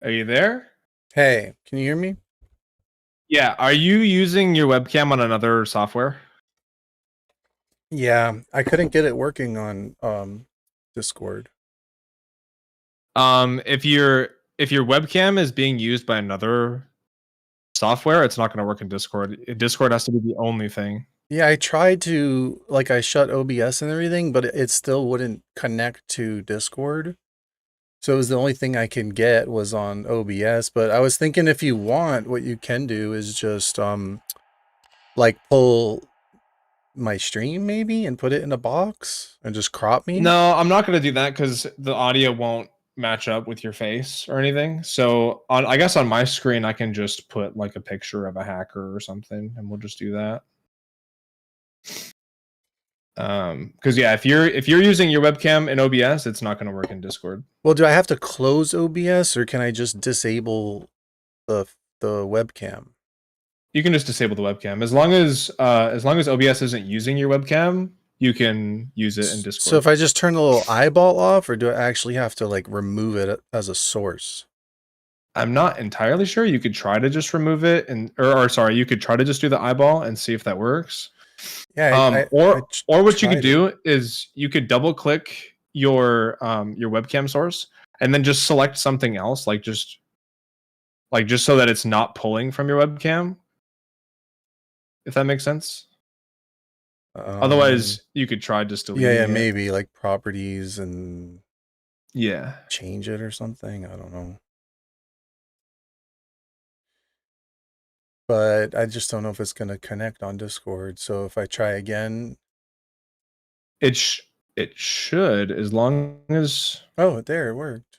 Are you there? Hey, can you hear me? Yeah. Are you using your webcam on another software? Yeah, I couldn't get it working on Discord. If your webcam is being used by another software, it's not going to work in Discord. Discord has to be the only thing. Yeah, I tried to I shut OBS and everything, but it still wouldn't connect to Discord. So it was the only thing I can get was on OBS, but I was thinking if you want, what you can do is just pull my stream maybe and put it in a box and just crop me. No, I'm not going to do that because the audio won't match up with your face or anything. So I guess on my screen I can just put like a picture of a hacker or something, and we'll just do that. Because yeah, if you're using your webcam in OBS, it's not going to work in Discord. Well, do I have to close OBS or can I just disable the webcam? You can just disable the webcam as long as OBS isn't using your webcam. You can use it in Discord. So if I just turn the little eyeball off, or do I actually have to like remove it as a source? I'm not entirely sure. You could try to just remove it, and or sorry, you could try to just do the eyeball and see if that works. Yeah. Or what you could do is you could double click your webcam source and then just select something else, like just so that it's not pulling from your webcam. If that makes sense. Otherwise, you could try just deleting yeah, it. maybe like properties and yeah, change it or something. I don't know. But I just don't know if it's going to connect on Discord. So if I try again, it should, as long as... Oh, there, it worked.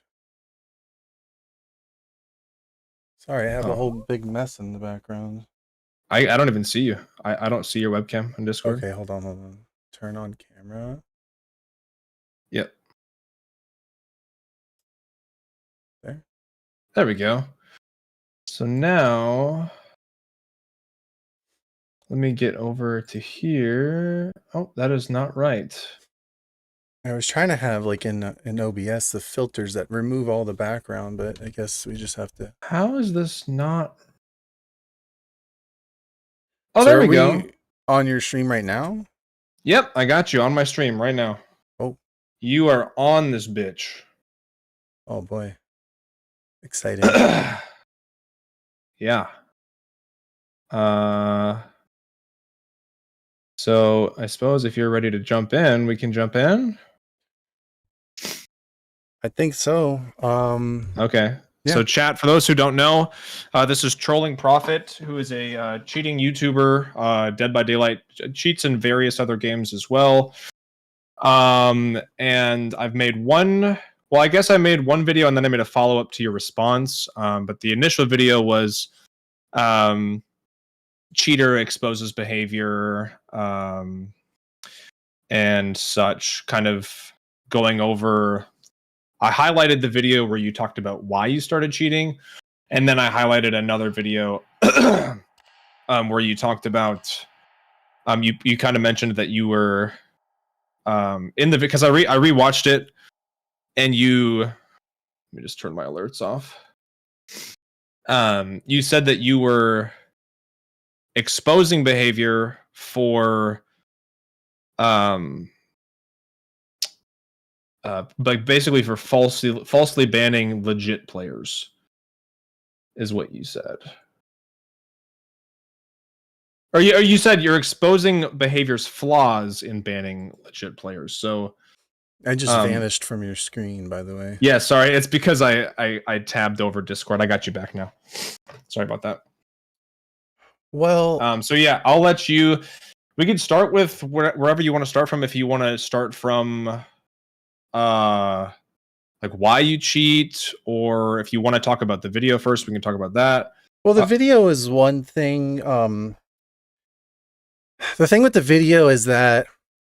Sorry, I have a whole big mess in the background. I don't even see you. I don't see your webcam on Discord. Okay, hold on. Turn on camera. Yep. There we go. So now let me get over to here. Oh, that is not right. I was trying to have like in OBS the filters that remove all the background, but I guess we just have to. How is this not? Oh, so there we go. On your stream right now? Yep, I got you on my stream right now. Oh, you are on this bitch. Oh boy, exciting. Yeah. So I suppose if you're ready to jump in, we can jump in. I think so. Okay. Yeah. So chat, for those who don't know, this is Trolling Prophet, who is a cheating YouTuber. Dead by Daylight cheats in various other games as well. And I've made one... Well, I guess I made one video and then I made a follow-up to your response. But the initial video was cheater exposes behavior and such, kind of going over... I highlighted the video where you talked about why you started cheating, and then I highlighted another video where you talked about you kind of mentioned that you were in the... because I rewatched it, and you... Let me just turn my alerts off. You said that you were exposing behavior for like basically for falsely banning legit players, is what you said. Or you said you're exposing behavior's flaws in banning legit players. So I just vanished from your screen, by the way. Yeah, sorry. It's because I tabbed over Discord. I got you back now. Sorry about that. Well, so yeah, I'll let you... We can start with wherever you want to start from. If you want to start from like why you cheat, or if you want to talk about the video first, we can talk about that. Well, the video is one thing. The thing with the video is that,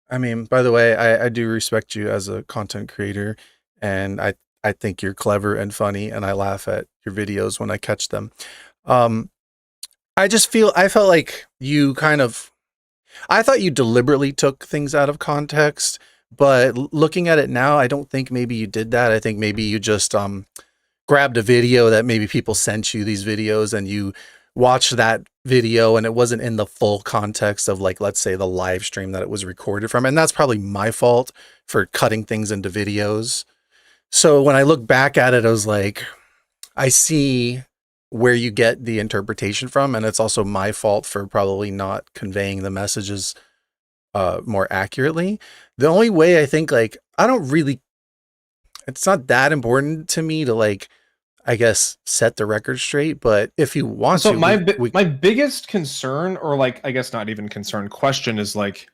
I mean, by the way, I do respect you as a content creator, and I think you're clever and funny, and I laugh at your videos when I catch them. I felt like you kind of... I thought you deliberately took things out of context, but looking at it now, I don't think maybe you did that. I think maybe you just grabbed a video that maybe people sent you these videos and you watched that video and it wasn't in the full context of, like, let's say the live stream that it was recorded from. And that's probably my fault for cutting things into videos. So when I look back at it, I was like, I see where you get the interpretation from, and it's also my fault for probably not conveying the messages more accurately. The only way I think, like, it's not that important to me to, like, I guess, set the record straight, but if you want so to, my biggest concern, or like, I guess not even concern, question is like,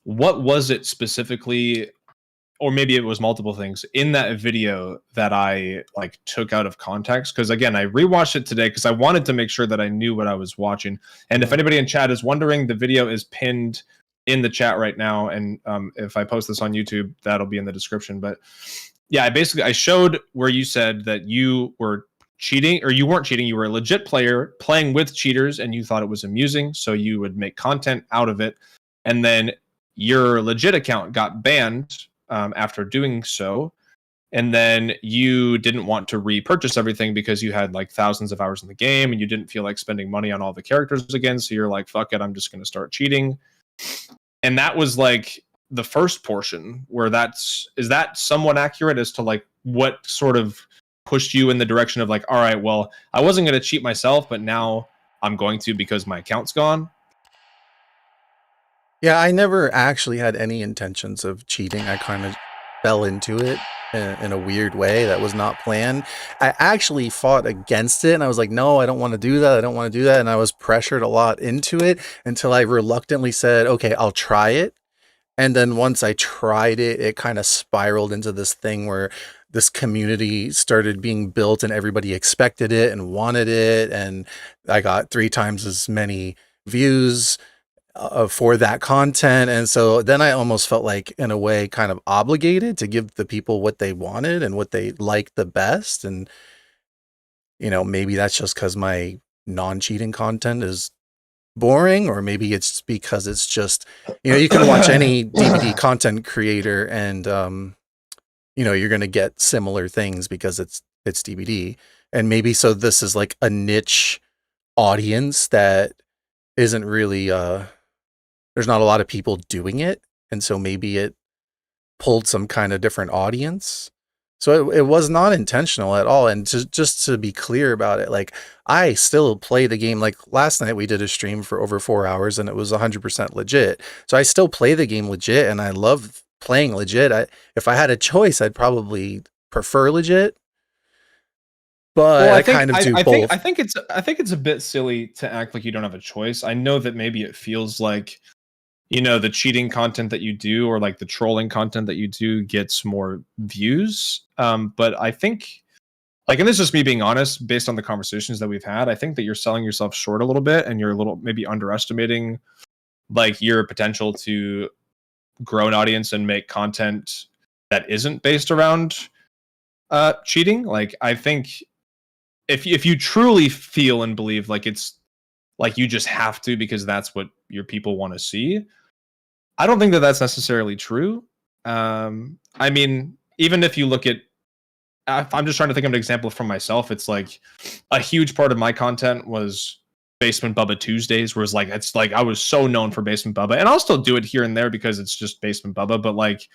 what was it specifically, or maybe it was multiple things in that video that I like took out of context? Because again, I rewatched it today because I wanted to make sure that I knew what I was watching. And if anybody in chat is wondering, the video is pinned in the chat right now, and if I post this on YouTube, that'll be in the description. But yeah, I showed where you said that you were cheating, or you weren't cheating, you were a legit player playing with cheaters and you thought it was amusing, so you would make content out of it. And then your legit account got banned after doing so. And then you didn't want to repurchase everything because you had like thousands of hours in the game and you didn't feel like spending money on all the characters again. So you're like, fuck it, I'm just going to start cheating. And that was like the first portion where is that somewhat accurate as to like what sort of pushed you in the direction of like, all right, well, I wasn't going to cheat myself, but now I'm going to because my account's gone? Yeah, I never actually had any intentions of cheating. I kind of fell into it in a weird way that was not planned. I actually fought against it and I was like, no, I don't want to do that. I don't want to do that. And I was pressured a lot into it until I reluctantly said, okay, I'll try it. And then once I tried it, it kind of spiraled into this thing where this community started being built and everybody expected it and wanted it. And I got 3 times as many views for that content. And so then I almost felt like, in a way, kind of obligated to give the people what they wanted and what they liked the best. And, you know, maybe that's just because my non-cheating content is boring, or maybe it's because it's just, you know, you can watch any DVD content creator and, you know, you're going to get similar things because it's DVD. And maybe so this is like a niche audience that isn't really, there's not a lot of people doing it. And so maybe it pulled some kind of different audience. So it was not intentional at all. And just to be clear about it, like, I still play the game. Like last night we did a stream for over 4 hours and it was 100% legit. So I still play the game legit and I love playing legit. If I had a choice, I'd probably prefer legit. But well, I kind of do both. I think it's a bit silly to act like you don't have a choice. I know that maybe it feels like, you know, the cheating content that you do, or like the trolling content that you do, gets more views. But I think, like, and this is just me being honest, based on the conversations that we've had, I think that you're selling yourself short a little bit, and you're a little maybe underestimating like your potential to grow an audience and make content that isn't based around cheating. Like, I think if you truly feel and believe like it's like you just have to because that's what your people want to see, I don't think that that's necessarily true. I mean, even if you look at, I'm just trying to think of an example from myself. It's like a huge part of my content was Basement Bubba Tuesdays, where it's like I was so known for Basement Bubba, and I'll still do it here and there because it's just Basement Bubba. But like,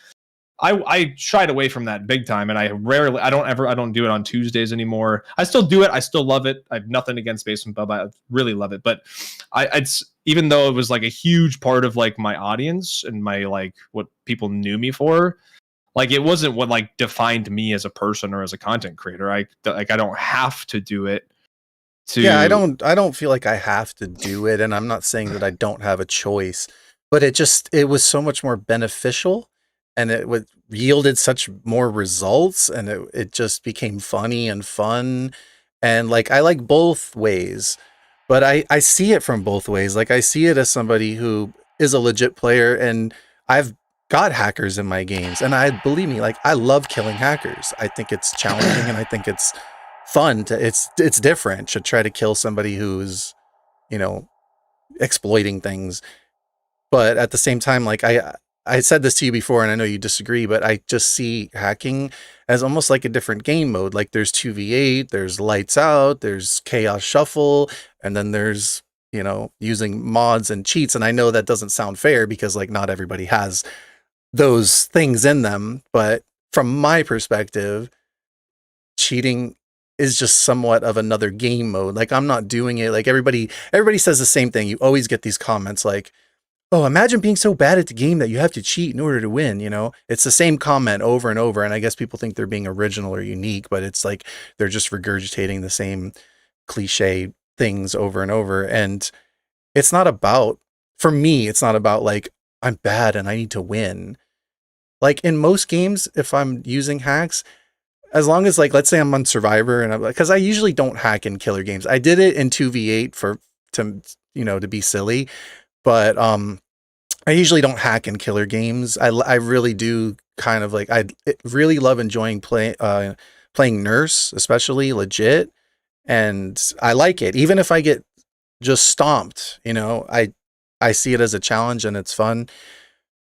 I shied away from that big time, and I don't do it on Tuesdays anymore. I still do it. I still love it. I have nothing against Basement Bubba. I really love it. But it's, even though it was like a huge part of like my audience and my like what people knew me for, like it wasn't what like defined me as a person or as a content creator. I don't have to do it. Yeah, I don't feel like I have to do it, and I'm not saying that I don't have a choice, but it was so much more beneficial. And it yielded such more results, and it just became funny and fun. And like, I like both ways, but I see it from both ways. Like, I see it as somebody who is a legit player, and I've got hackers in my games. And believe me, like, I love killing hackers. I think it's challenging and I think it's fun it's different to try to kill somebody who's, you know, exploiting things. But at the same time, like, I said this to you before, and I know you disagree, but I just see hacking as almost like a different game mode. Like there's 2v8, there's lights out, there's chaos shuffle, and then there's, you know, using mods and cheats. And I know that doesn't sound fair because like not everybody has those things in them. But from my perspective, cheating is just somewhat of another game mode. Like I'm not doing it. Like everybody says the same thing. You always get these comments like, oh, imagine being so bad at the game that you have to cheat in order to win, you know? It's the same comment over and over, and I guess people think they're being original or unique, but it's like they're just regurgitating the same cliche things over and over. And it's not about, for me, it's not about like, I'm bad and I need to win. Like in most games, if I'm using hacks, as long as like, let's say I'm on Survivor, and because I usually don't hack in killer games. I did it in 2v8 to be silly. But I usually don't hack in killer games. I really do kind of like, I really love enjoying playing Nurse, especially legit. And I like it. Even if I get just stomped, you know, I see it as a challenge and it's fun.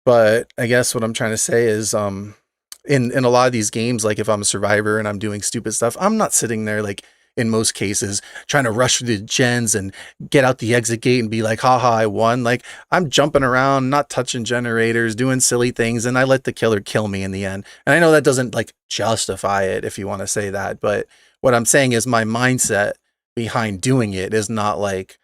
But I guess what I'm trying to say is in a lot of these games, like if I'm a survivor and I'm doing stupid stuff, I'm not sitting there like, in most cases, trying to rush through the gens and get out the exit gate and be like, haha, I won. Like I'm jumping around, not touching generators, doing silly things, and I let the killer kill me in the end. And I know that doesn't like justify it if you want to say that, but what I'm saying is my mindset behind doing it is not like,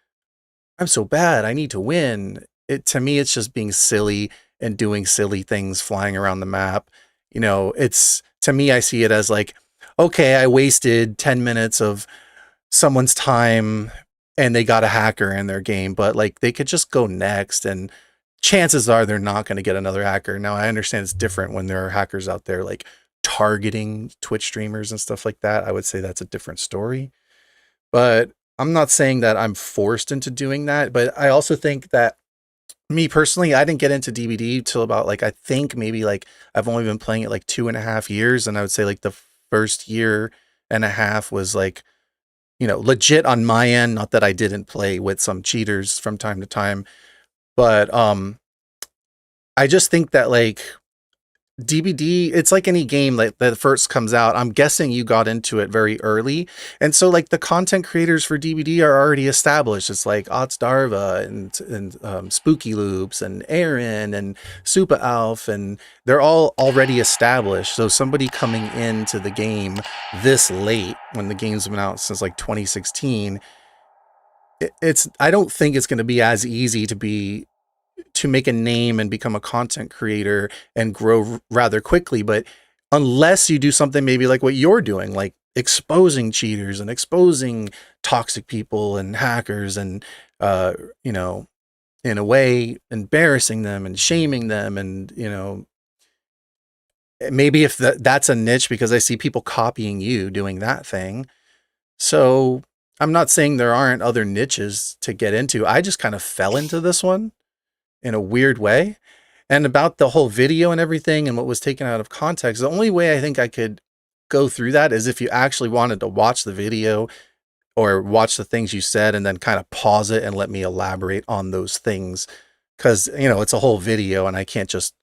I'm so bad, I need to win. To me, it's just being silly and doing silly things, flying around the map. You know, to me, I see it as like, okay, I wasted 10 minutes of someone's time and they got a hacker in their game, but like they could just go next, and chances are they're not going to get another hacker. Now, I understand it's different when there are hackers out there like targeting Twitch streamers and stuff like that. I would say that's a different story, but I'm not saying that I'm forced into doing that. But I also think that me personally, I didn't get into DBD till about like, I think maybe like I've only been playing it like 2.5 years. And I would say like the first year and a half was like, you know, legit on my end. Not that I didn't play with some cheaters from time to time, but I just think that like DBD, it's like any game that first comes out. I'm guessing you got into it very early. And so like the content creators for DBD are already established. It's like Darva and Spooky Loops and Aaron and Super Alf, and they're all already established. So somebody coming into the game this late, when the game's been out since like 2016, I don't think it's going to be as easy to make a name and become a content creator and grow rather quickly. But unless you do something maybe like what you're doing, like exposing cheaters and exposing toxic people and hackers and, you know, in a way, embarrassing them and shaming them. And, you know, maybe if that's a niche, because I see people copying you doing that thing. So I'm not saying there aren't other niches to get into. I just kind of fell into this one in a weird way. And about the whole video and everything and what was taken out of context, the only way I think I could go through that is if you actually wanted to watch the video or watch the things you said and then kind of pause it and let me elaborate on those things. Because, you know, it's a whole video and I can't just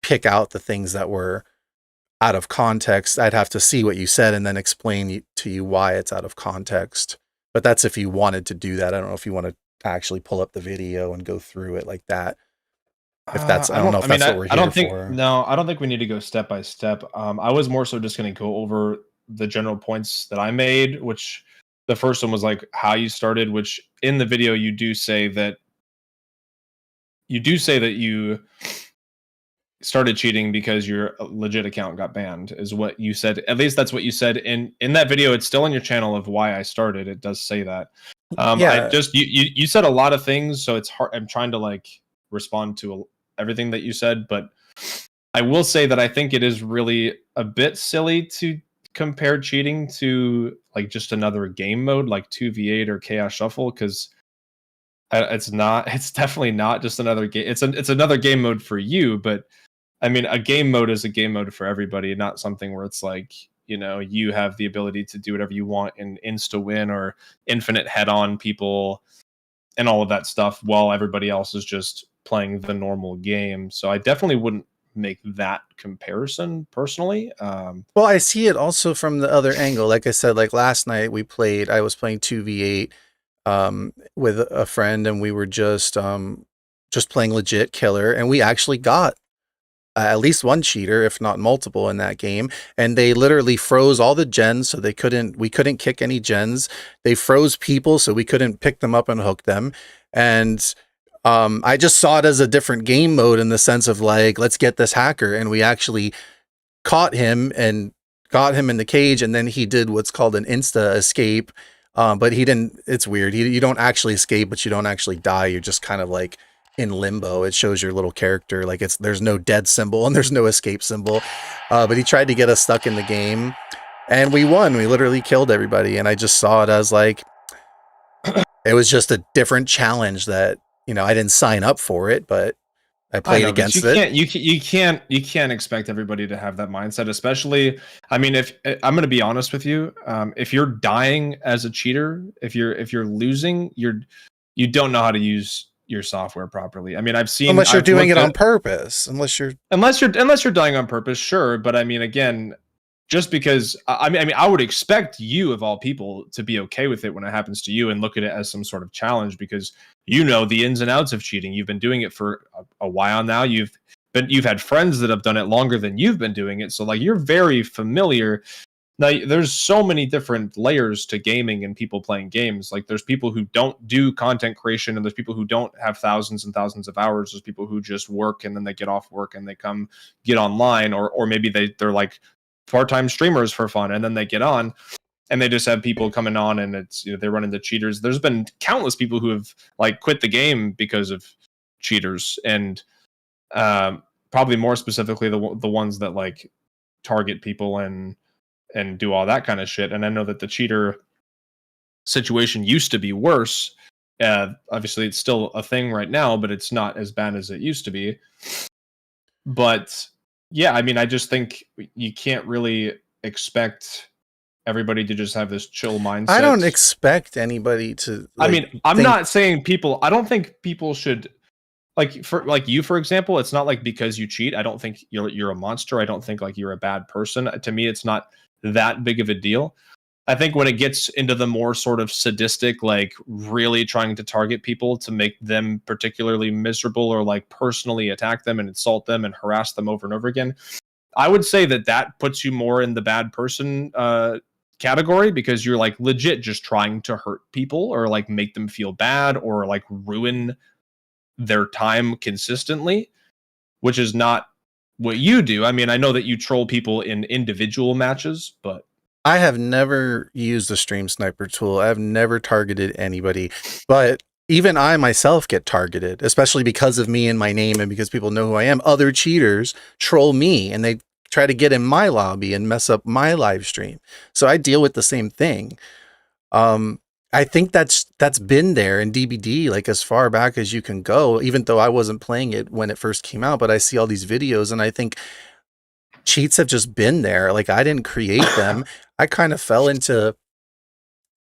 pick out the things that were out of context. I'd have to see what you said and then explain to you why it's out of context. But that's if you wanted to do that. I don't know if you want to actually pull up the video and go through it like that. If that's, I don't know if that's what we're here for. No, I don't think we need to go step by step. I was more so just going to go over the general points that I made, which the first one was like how you started, which in the video you do say that you started cheating because your legit account got banned, is what you said. At least that's what you said in that video. It's still on your channel of why I started. It does say that. Yeah. I just you said a lot of things, so it's hard. I'm trying to like respond to everything that you said, but I will say that I think it is really a bit silly to compare cheating to like just another game mode like 2v8 or Chaos Shuffle, because it's not. It's definitely not just another game. It's another game mode for you, but I mean, a game mode is a game mode for everybody, not something where it's like, you know, you have the ability to do whatever you want and insta win or infinite head on people and all of that stuff, while everybody else is just playing the normal game. So I definitely wouldn't make that comparison personally. Well, I see it also from the other angle. Like I said, like last night I was playing 2v8 with a friend, and we were just playing legit killer, and we actually got at least one cheater, if not multiple, in that game. And they literally froze all the gens, so we couldn't kick any gens. They froze people, so we couldn't pick them up and hook them. And I just saw it as a different game mode, in the sense of like, let's get this hacker. And we actually caught him and got him in the cage, and then he did what's called an insta escape. But he didn't. It's weird. You don't actually escape, but you don't actually die. You're just kind of like in limbo. It shows your little character, like there's no dead symbol and there's no escape symbol. But he tried to get us stuck in the game, and we won. We literally killed everybody, and I just saw it as like, it was just a different challenge that, I didn't sign up for it, but I played against it. You can't expect everybody to have that mindset, especially. I mean, if I'm going to be honest with you, if you're dying as a cheater, if you're losing, you don't know how to use your software properly. I mean, unless you're doing it on purpose, unless you're dying on purpose, sure. But I mean, again, just because I mean, I would expect you, of all people, to be okay with it when it happens to you and look at it as some sort of challenge, because you know the ins and outs of cheating. You've been doing it for a while now. You've had friends that have done it longer than you've been doing it, so like you're very familiar. Now, there's so many different layers to gaming and people playing games. Like, there's people who don't do content creation, and there's people who don't have thousands and thousands of hours. There's people who just work, and then they get off work and they come get online, or maybe they're like part-time streamers for fun, and then they get on and they just have people coming on, and it's, they run into cheaters. There's been countless people who have like quit the game because of cheaters, and probably more specifically the ones that like target people and do all that kind of shit. And I know that the cheater situation used to be worse. Obviously it's still a thing right now, but it's not as bad as it used to be. But yeah, I mean, I just think you can't really expect everybody to just have this chill mindset. I don't expect anybody to. I mean, I'm not saying people. I don't think people should, like, for you, for example. It's not like because you cheat, I don't think you're a monster. I don't think like you're a bad person. To me, it's not that big of a deal. I think when it gets into the more sort of sadistic, like really trying to target people to make them particularly miserable, or like personally attack them and insult them and harass them over and over again, I would say that puts you more in the bad person category, because you're like legit just trying to hurt people or like make them feel bad or like ruin their time consistently, which is not what you do. I mean, I know that you troll people in individual matches, but I have never used the stream sniper tool. I've never targeted anybody, but even I myself get targeted, especially because of me and my name, and because people know who I am. Other cheaters troll me, and they try to get in my lobby and mess up my live stream. So I deal with the same thing. I think that's been there in DBD, like as far back as you can go, even though I wasn't playing it when it first came out, but I see all these videos, and I think cheats have just been there. Like, I didn't create them. I kind of fell into,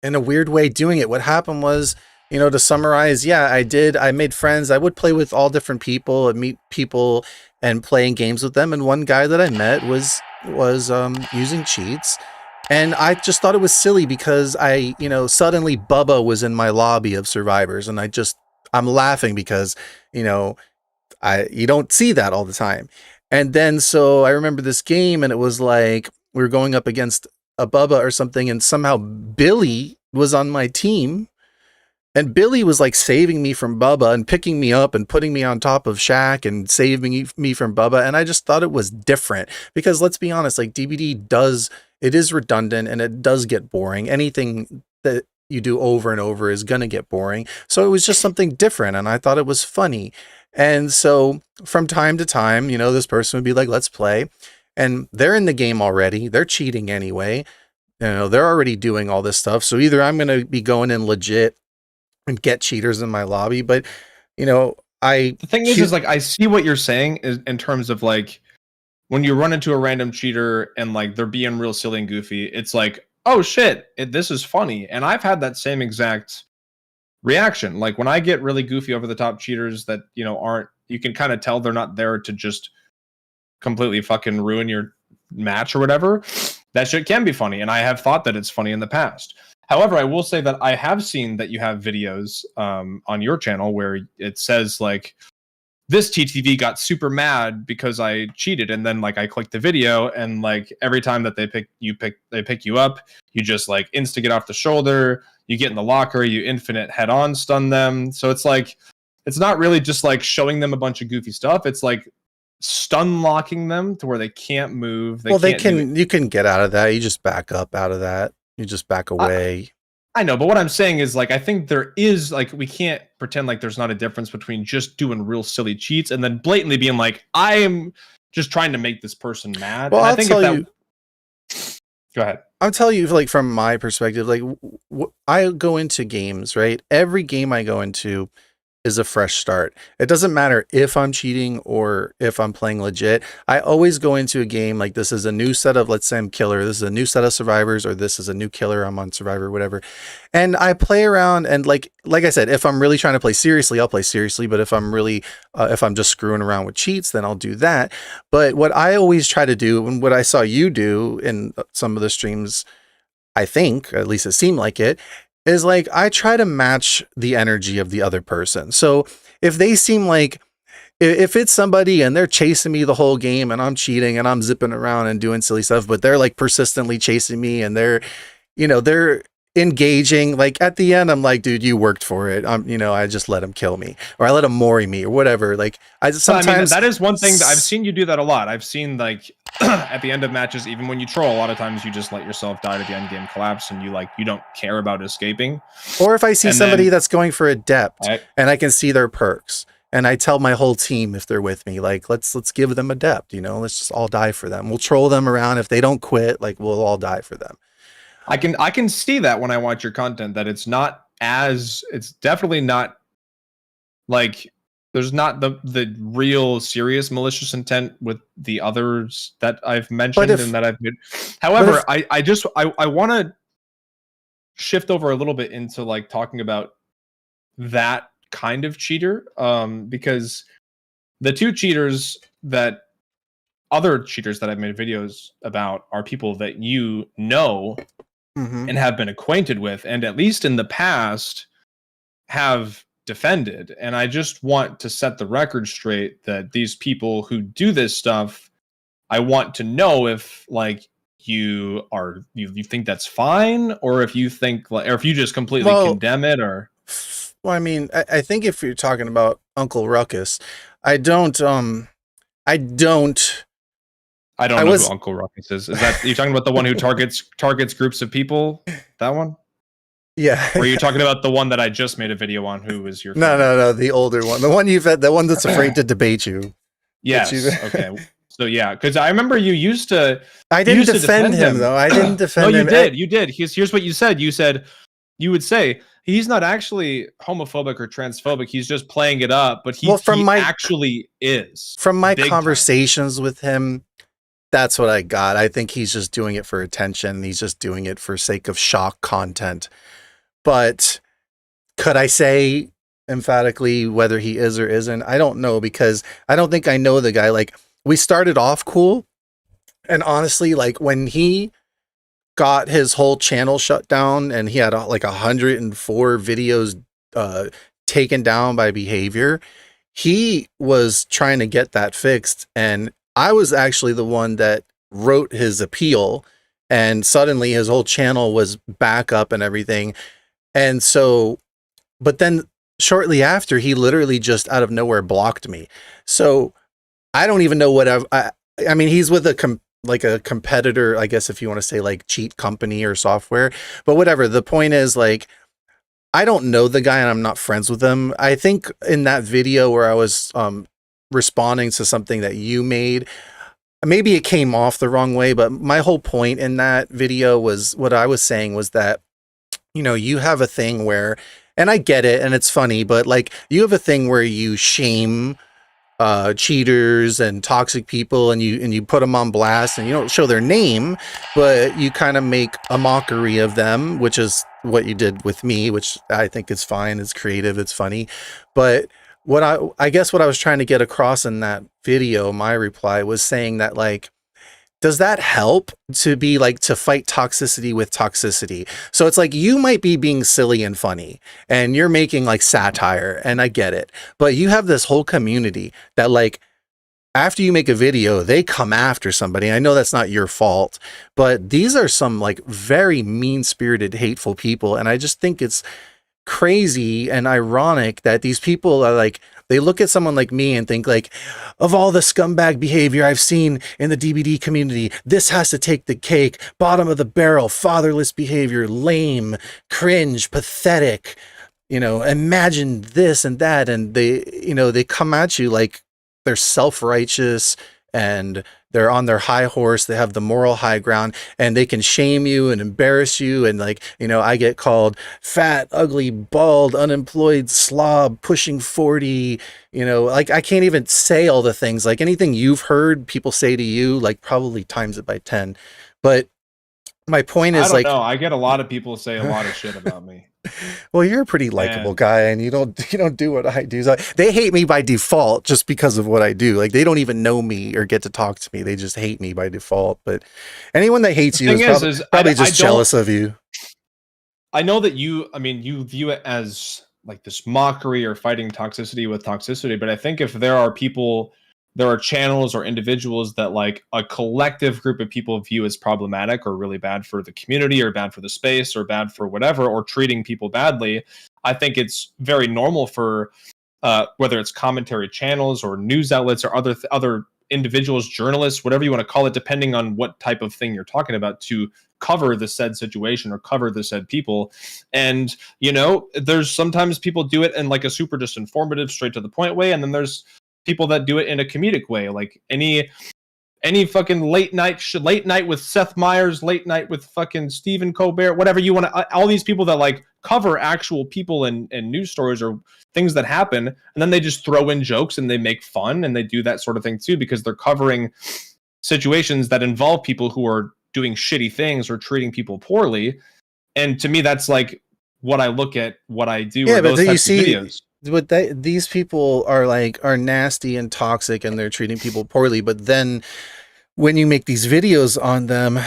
in a weird way, doing it. What happened was, to summarize, yeah, I made friends. I would play with all different people and meet people and playing games with them. And one guy that I met was using cheats. And I just thought it was silly because suddenly Bubba was in my lobby of survivors, and I'm laughing because, you don't see that all the time. And then, so I remember this game, and it was like, we were going up against a Bubba or something, and somehow Billy was on my team, and Billy was like saving me from Bubba and picking me up and putting me on top of Shaq and saving me from Bubba. And I just thought it was different, because let's be honest, like DBD it is redundant, and it does get boring. Anything that you do over and over is going to get boring. So it was just something different, and I thought it was funny. And so from time to time, this person would be like, let's play. And they're in the game already. They're cheating anyway. They're already doing all this stuff. So either I'm going to be going in legit and get cheaters in my lobby. But, the thing is like, I see what you're saying is in terms of like, when you run into a random cheater and like they're being real silly and goofy, it's like, oh shit, this is funny. And I've had that same exact reaction. Like when I get really goofy over the top cheaters that, you know, aren't, you can kind of tell they're not there to just completely fucking ruin your match or whatever. That shit can be funny, and I have thought that it's funny in the past. However, I will say that I have seen that you have videos on your channel where it says like, this TTV got super mad because I cheated, and then like I click the video, and like every time that they pick you up, you just like insta get off the shoulder, you get in the locker, you infinite head on stun them. So it's like, it's not really just like showing them a bunch of goofy stuff. It's like stun locking them to where they can't move. You can get out of that. You just back up out of that. You just back away. I know, but what I'm saying is like, I think there is like, we can't pretend like there's not a difference between just doing real silly cheats and then blatantly being like, I am just trying to make this person mad. Well, and I'll tell you. Go ahead. I'll tell you, like, from my perspective, like, I go into games, right? Every game I go into is a fresh start. It doesn't matter if I'm cheating or if I'm playing legit. I always go into a game like, this is a new set of, let's say I'm killer, this is a new set of survivors, or this is a new killer, I'm on survivor, whatever. And I play around, and like I said, if I'm really trying to play seriously, I'll play seriously. But if I'm really, if I'm just screwing around with cheats, then I'll do that. But what I always try to do, and what I saw you do in some of the streams, I think, at least it seemed like it, is like, I try to match the energy of the other person. So if they seem like, if it's somebody and they're chasing me the whole game and I'm cheating and I'm zipping around and doing silly stuff, but they're like persistently chasing me and they're, you know, they're engaging, like at the end, I'm like, dude, you worked for it. You know, I just let him kill me, or I let him mori me, or whatever. Like sometimes, I mean, that is one thing that I've seen you do that a lot. I've seen like at the end of matches, even when you troll, a lot of times you just let yourself die to the end game collapse, and you don't care about escaping. Or if I see somebody that's going for adept and I can see their perks, and I tell my whole team, if they're with me, like, let's give them adept, you know, let's just all die for them. We'll troll them around. If they don't quit, like, we'll all die for them. I can see that when I watch your content, that it's definitely not like, there's not the real serious malicious intent with the others that I've mentioned and that I've made. However, I want to shift over a little bit into like talking about that kind of cheater, because the two other cheaters that I've made videos about are people that you know and have been acquainted with, and at least in the past have defended. And I just want to set the record straight that these people who do this stuff, I want to know if like you think that's fine, or if you think or if you just completely condemn it. Or well, I mean, I think if you're talking about Uncle Ruckus, I don't know who Uncle Ruckus is. Is that you talking about the one who targets groups of people? That one? Yeah. Or are you talking about the one that I just made a video on? Who was your? No, the older one, the one the one that's afraid to debate you. Yes. Okay. So yeah, because I remember you used to. I didn't defend him though. I didn't defend him. No, you did. You did. Here's what you said. You would say he's not actually homophobic or transphobic. He's just playing it up. But he actually is. From my conversations with him, that's what I got. I think he's just doing it for attention. He's just doing it for sake of shock content. But could I say emphatically whether he is or isn't? I don't know, because I don't think I know the guy. Like, we started off cool. And honestly, like when he got his whole channel shut down and he had like 104 videos taken down by behavior, he was trying to get that fixed. And I was actually the one that wrote his appeal, and suddenly his whole channel was back up and everything. And so, but then shortly after, he literally just out of nowhere blocked me. So I don't even know what I mean, he's with a competitor, I guess, if you want to say like cheat company or software, but whatever. The point is, like, I don't know the guy and I'm not friends with him. I think in that video where I was responding to something that you made, maybe it came off the wrong way, but my whole point in that video was, what I was saying was that, you know, you have a thing where, and I get it and it's funny, but like, you have a thing where you shame cheaters and toxic people, and you put them on blast, and you don't show their name, but you kind of make a mockery of them, which is what you did with me, which I think is fine. It's creative, it's funny. But what I guess what I was trying to get across in that video, my reply was saying that, like, does that help to be like to fight toxicity with toxicity? So it's like you might be being silly and funny and you're making like satire, and I get it, but you have this whole community that, like, after you make a video, they come after somebody. I know that's not your fault, but these are some like very mean-spirited, hateful people, and I just think it's crazy and ironic that these people are like, they look at someone like me and think, like, of all the scumbag behavior I've seen in the DBD community, this has to take the cake. Bottom of the barrel, fatherless behavior, lame, cringe, pathetic, imagine this and that. And they come at you like they're self-righteous and they're on their high horse. They have the moral high ground, and they can shame you and embarrass you. And like, I get called fat, ugly, bald, unemployed slob, pushing 40, like I can't even say all the things, like anything you've heard people say to you, like probably times it by 10. But my point is, I don't know. I get a lot of people say a lot of shit about me. Well, you're a pretty likable guy, and you don't do what I do. So they hate me by default just because of what I do. Like, they don't even know me or get to talk to me. They just hate me by default. But anyone that hates you is probably just jealous of you. I know that you view it as like this mockery or fighting toxicity with toxicity, but I think if there are channels or individuals that like a collective group of people view as problematic or really bad for the community or bad for the space or bad for whatever, or treating people badly, I think it's very normal for whether it's commentary channels or news outlets or other individuals, journalists, whatever you want to call it, depending on what type of thing you're talking about, to cover the said situation or cover the said people. And, there's sometimes people do it in like a super just informative, straight to the point way. And then there's people that do it in a comedic way, like any fucking late night with Seth Meyers, late night with fucking Stephen Colbert, whatever you want to, all these people that like cover actual people and news stories or things that happen, and then they just throw in jokes and they make fun, and they do that sort of thing too, because they're covering situations that involve people who are doing shitty things or treating people poorly. And to me, that's like what I look at, what I do. Yeah, but those you see, videos. But these people are nasty and toxic, and they're treating people poorly. But then when you make these videos on them,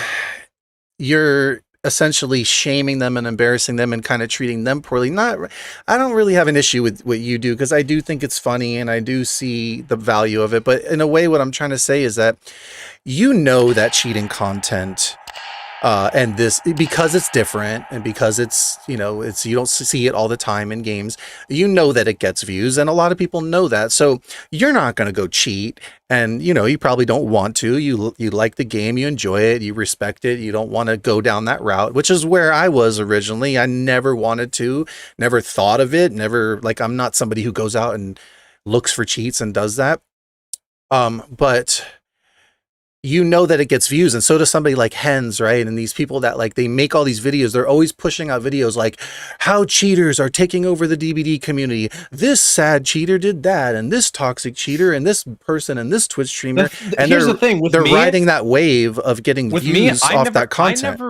you're essentially shaming them and embarrassing them and kind of treating them poorly. I don't really have an issue with what you do, because I do think it's funny and I do see the value of it. But in a way, what I'm trying to say is that that cheating content, and this, because it's different and because it's, you don't see it all the time in games, that it gets views, and a lot of people know that. So you're not going to go cheat, and, you probably don't want to. You like the game, you enjoy it, you respect it. You don't want to go down that route, which is where I was originally. I never wanted to, never thought of it, never, like, I'm not somebody who goes out and looks for cheats and does that. But that it gets views, and so does somebody like Hens, right? And these people that, like, they make all these videos, they're always pushing out videos like how cheaters are taking over the DBD community. This sad cheater did that, and this toxic cheater, and this person, and this Twitch streamer. And here's the thing, they're riding that wave of getting views off that content.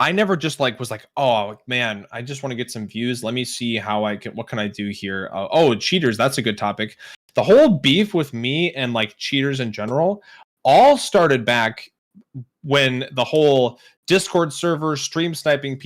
I never just like was like, oh man, I just want to get some views. Let me see what can I do here? Cheaters, that's a good topic. The whole beef with me and like cheaters in general all started back when the whole Discord server, stream sniping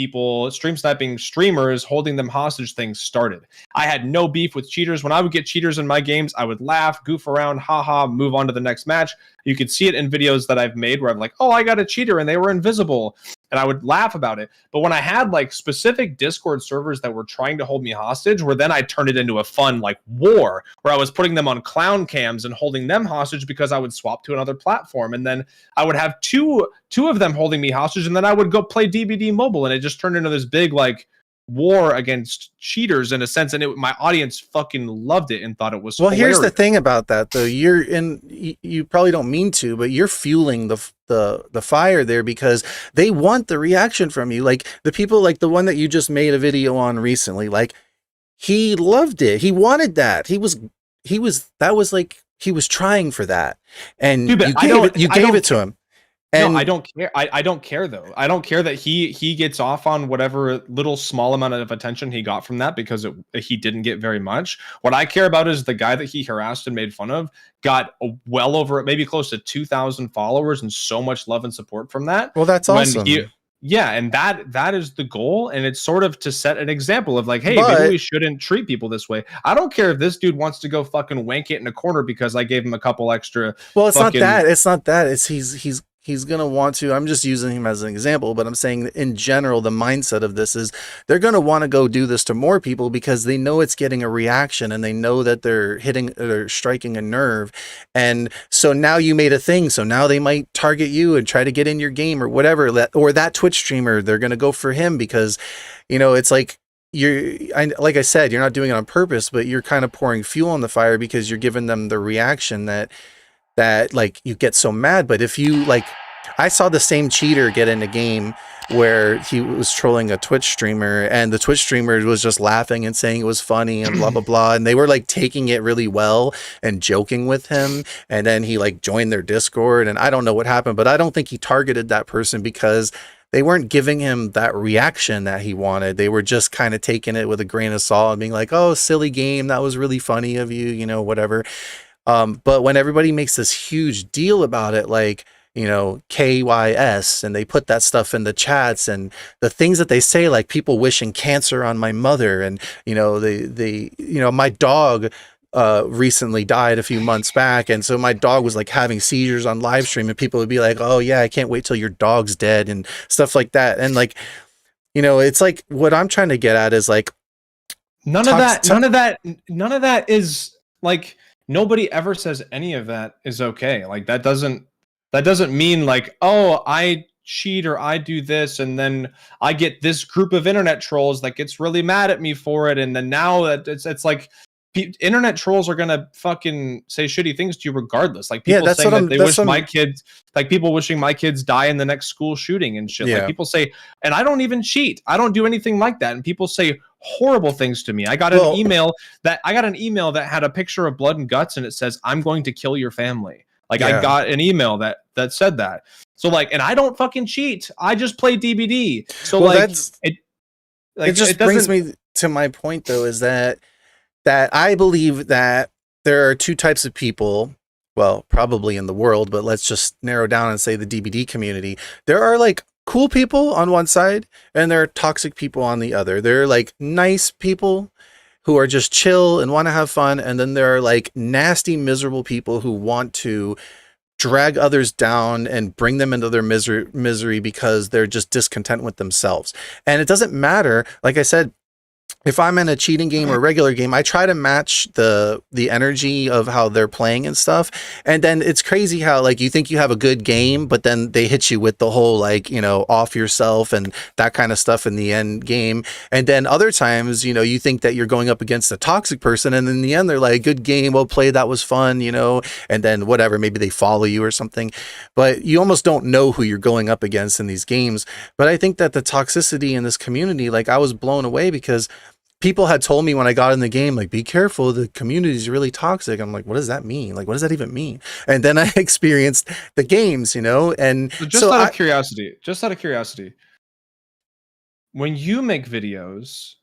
streamers, holding them hostage things started. I had no beef with cheaters. When I would get cheaters in my games, I would laugh, goof around, haha, move on to the next match. You could see it in videos that I've made where I'm like, oh, I got a cheater and they were invisible. And I would laugh about it. But when I had like specific Discord servers that were trying to hold me hostage, where then I turned it into a fun like war, where I was putting them on clown cams and holding them hostage because I would swap to another platform. And then I would have two of them holding me hostage, and then I would go play DBD mobile, and it just turned into this big like war against cheaters in a sense, and my audience fucking loved it and thought it was hilarious. Here's the thing about that though, you probably don't mean to, but you're fueling the fire there, because they want the reaction from you. Like the people, like the one that you just made a video on recently, like he loved it, he wanted that, he was that was like, he was trying for that, and Dude, but you gave it to him. And no, I don't care. I don't care though. I don't care that he gets off on whatever little small amount of attention he got from that, because he didn't get very much. What I care about is the guy that he harassed and made fun of got well over, maybe close to 2,000 followers and so much love and support from that. well, that's awesome. Yeah, and that is the goal, and it's sort of to set an example of like, hey, But- maybe we shouldn't treat people this way. I don't care if this dude wants to go fucking wank it in a corner because I gave him a couple extra. Well, it's fucking- not that. It's not that. It's he's going to want to, I'm just using him as an example, but I'm saying that in general, the mindset of this is they're going to want to go do this to more people because they know it's getting a reaction and they know that they're striking a nerve. And so now you made a thing. So now they might target you and try to get in your game or whatever, or that Twitch streamer, they're going to go for him because, you know, it's like, like I said, you're not doing it on purpose, but you're kind of pouring fuel on the fire because you're giving them the reaction that like you get so mad. But if you like, I saw the same cheater get in a game where he was trolling a Twitch streamer and the Twitch streamer was just laughing and saying it was funny and blah, blah, blah. And they were like taking it really well and joking with him. And then he like joined their Discord and I don't know what happened, but I don't think he targeted that person because they weren't giving him that reaction that he wanted. They were just kind of taking it with a grain of salt and being like, oh, silly game. That was really funny of you, you know, whatever. But when everybody makes this huge deal about it, like, you know, KYS, and they put that stuff in the chats and the things that they say, like people wishing cancer on my mother. And, you know, you know, my dog recently died a few months back. And so my dog was like having seizures on live stream and people would be like, oh yeah, I can't wait till your dog's dead and stuff like that. And like, you know, it's like, what I'm trying to get at is like, none of that is like, nobody ever says any of that is okay. Like that doesn't mean like, oh, I cheat or I do this and then I get this group of internet trolls that gets really mad at me for it, and then now that it's like internet trolls are gonna fucking say shitty things to you regardless. Like people saying that they wish my kids, like people wishing my kids die in the next school shooting and shit. Like people say, and I don't even cheat, I don't do anything like that, and people say horrible things to me. I got an email that had a picture of blood and guts and it says, I'm going to kill your family. Like I got an email that said that. So like, and I don't fucking cheat, I just play DBD. So like it just brings me to my point though, is that I believe that there are two types of people, well, probably in the world, but let's just narrow down and say the DBD community. There are like cool people on one side and there are toxic people on the other. There are like nice people who are just chill and want to have fun. And then there are like nasty, miserable people who want to drag others down and bring them into their misery because they're just discontent with themselves. And it doesn't matter. Like I said, if I'm in a cheating game or a regular game, I try to match the energy of how they're playing and stuff. And then it's crazy how like you think you have a good game, but then they hit you with the whole like, you know, off yourself and that kind of stuff in the end game. And then other times, you know, you think that you're going up against a toxic person and in the end they're like, good game, well played, that was fun, you know, and then whatever, maybe they follow you or something. But you almost don't know who you're going up against in these games. But I think that the toxicity in this community, like I was blown away because people had told me when I got in the game, like, be careful, the community is really toxic. I'm like, what does that mean? Like, what does that even mean? And then I experienced the games, you know, and just out of curiosity, when you make videos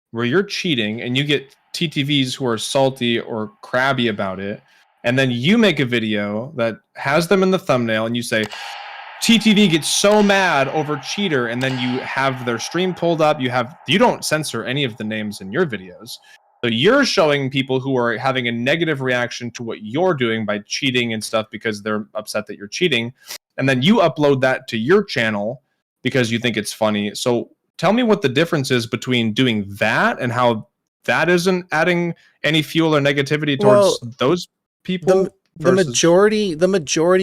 where you're cheating and you get TTVs who are salty or crabby about it, and then you make a video that has them in the thumbnail and you say, TTV gets so mad over cheater, and then you have their stream pulled up, you don't censor any of the names in your videos. So you're showing people who are having a negative reaction to what you're doing by cheating and stuff because they're upset that you're cheating. And then you upload that to your channel because you think it's funny. So tell me what the difference is between doing that and how that isn't adding any fuel or negativity towards those people. The majority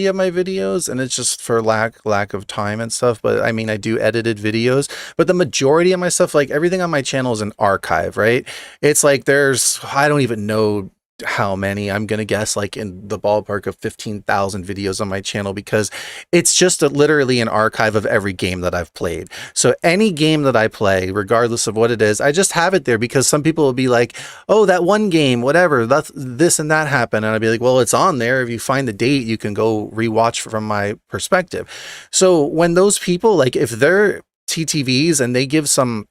of my videos, and it's just for lack of time and stuff, but I mean, I do edited videos, but the majority of my stuff, like everything on my channel is an archive, right? It's like I don't even know how many, I'm gonna guess like in the ballpark of 15,000 videos on my channel, because it's just literally an archive of every game that I've played. So any game that I play, regardless of what it is, I just have it there, because some people will be like, oh, that one game, whatever, that's this and that happened, and I'd be like, well, it's on there. If you find the date, you can go rewatch from my perspective. So when those people, like, if they're TTVs and they give some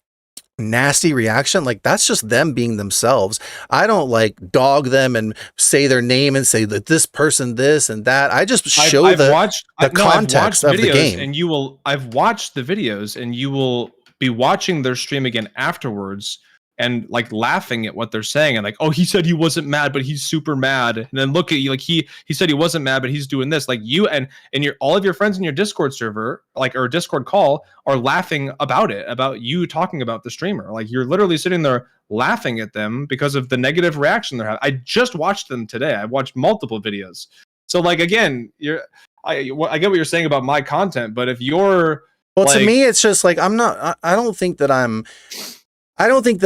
nasty reaction, like, that's just them being themselves. I don't like dog them and say their name and say that this person this and that. I just show the context of the game. And I've watched the videos, and you will be watching their stream again afterwards and like laughing at what they're saying, and like, oh, he said he wasn't mad, but he's super mad. And then look at you, like, he said he wasn't mad, but he's doing this. Like, you and your all of your friends in your Discord server, like, or Discord call, are laughing about it, about you talking about the streamer. Like, you're literally sitting there laughing at them because of the negative reaction they're having. I just watched them today. I watched multiple videos. So, like, again, I get what you're saying about my content, but if you're, well, like, to me, it's just like, I don't think that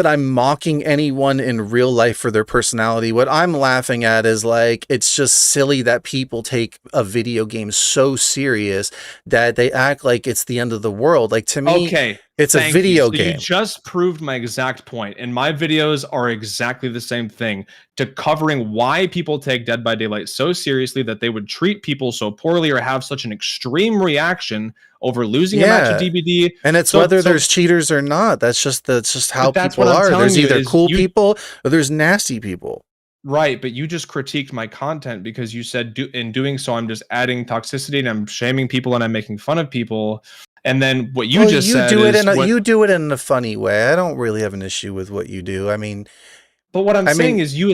I'm mocking anyone in real life for their personality. What I'm laughing at is, like, it's just silly that people take a video game so serious that they act like it's the end of the world. Like, to me, okay, it's a video game. You just proved my exact point, and my videos are exactly the same thing, to covering why people take Dead by Daylight so seriously, that they would treat people so poorly or have such an extreme reaction over losing a match of DBD. And it's whether there's cheaters or not. That's just how people are. There's either cool people or there's nasty people. Right, but you just critiqued my content because you said in doing so, I'm just adding toxicity and I'm shaming people and I'm making fun of people. And then what you just said is you do it in a funny way. I don't really have an issue with what you do. I mean, but what I'm saying is, you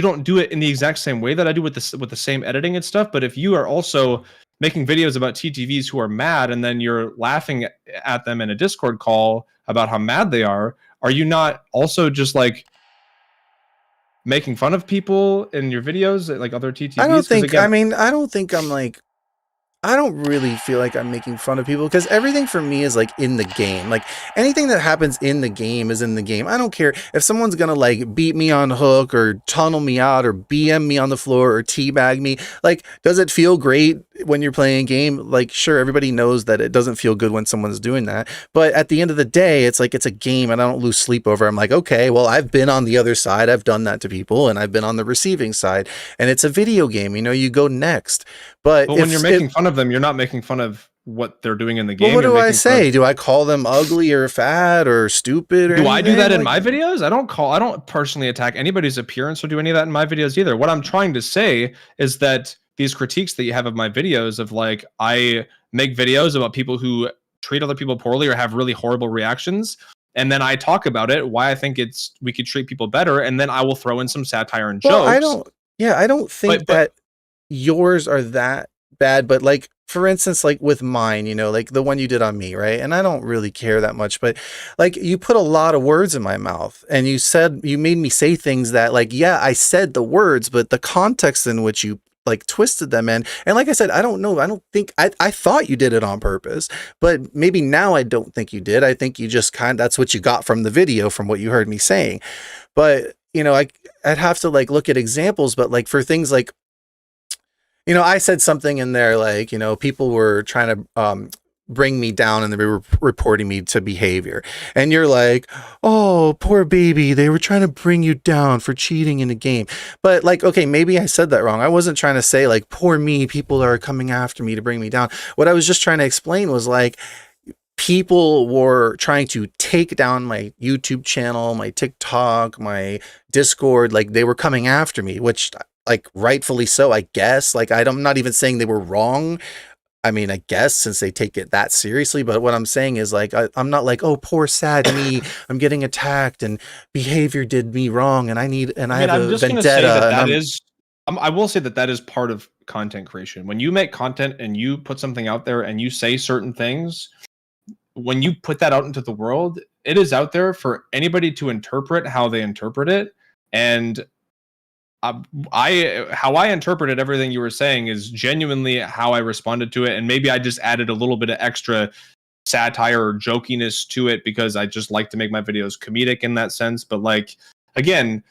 don't do it in the exact same way that I do with the same editing and stuff. But if you are also making videos about TTVs who are mad, and then you're laughing at them in a Discord call about how mad they are you not also just like making fun of people in your videos, like other TTVs? I don't really feel like I'm making fun of people, because everything for me is like in the game. Like, anything that happens in the game is in the game. I don't care if someone's gonna like beat me on hook or tunnel me out or BM me on the floor or teabag me. Like, does it feel great when you're playing a game? Like, sure, everybody knows that it doesn't feel good when someone's doing that. But at the end of the day, it's like, it's a game, and I don't lose sleep over it. I'm like, okay, well, I've been on the other side. I've done that to people, and I've been on the receiving side, and it's a video game. You know, you go next. But when you're making fun of them, you're not making fun of what they're doing in the game. Well, what do I say? Do I call them ugly or fat or stupid? Or do I do that in my videos? I don't personally attack anybody's appearance or do any of that in my videos either. What I'm trying to say is that these critiques that you have of my videos, of like, I make videos about people who treat other people poorly or have really horrible reactions, and then I talk about it, why I think we could treat people better, and then I will throw in some satire and jokes. I don't think that yours are that bad, but like, for instance, like with mine, you know, like the one you did on me, right? And I don't really care that much, but like, you put a lot of words in my mouth, and you made me say things that, like, yeah, I said the words, but the context in which you like twisted them in. And like I said, I don't know. I don't think I thought you did it on purpose, but maybe now I don't think you did. I think you just that's what you got from the video, from what you heard me saying. But, you know, I'd have to like look at examples, but like for things like, you know, I said something in there like, you know, people were trying to bring me down and they were reporting me to behavior. And you're like, oh, poor baby, they were trying to bring you down for cheating in a game. But like, okay, maybe I said that wrong. I wasn't trying to say like, poor me, people are coming after me to bring me down. What I was just trying to explain was like, people were trying to take down my YouTube channel, my TikTok, my Discord. Like, they were coming after me, which, like, rightfully so, I guess. Like, I'm not even saying they were wrong. I mean, I guess, since they take it that seriously. But what I'm saying is, like, I'm not like, oh, poor sad me, I'm getting attacked and behavior did me wrong and I have a vendetta. I will say that is part of content creation. When you make content and you put something out there and you say certain things, when you put that out into the world, it is out there for anybody to interpret how they interpret it. And how I interpreted everything you were saying is genuinely how I responded to it. And maybe I just added a little bit of extra satire or jokiness to it because I just like to make my videos comedic in that sense. But like, again,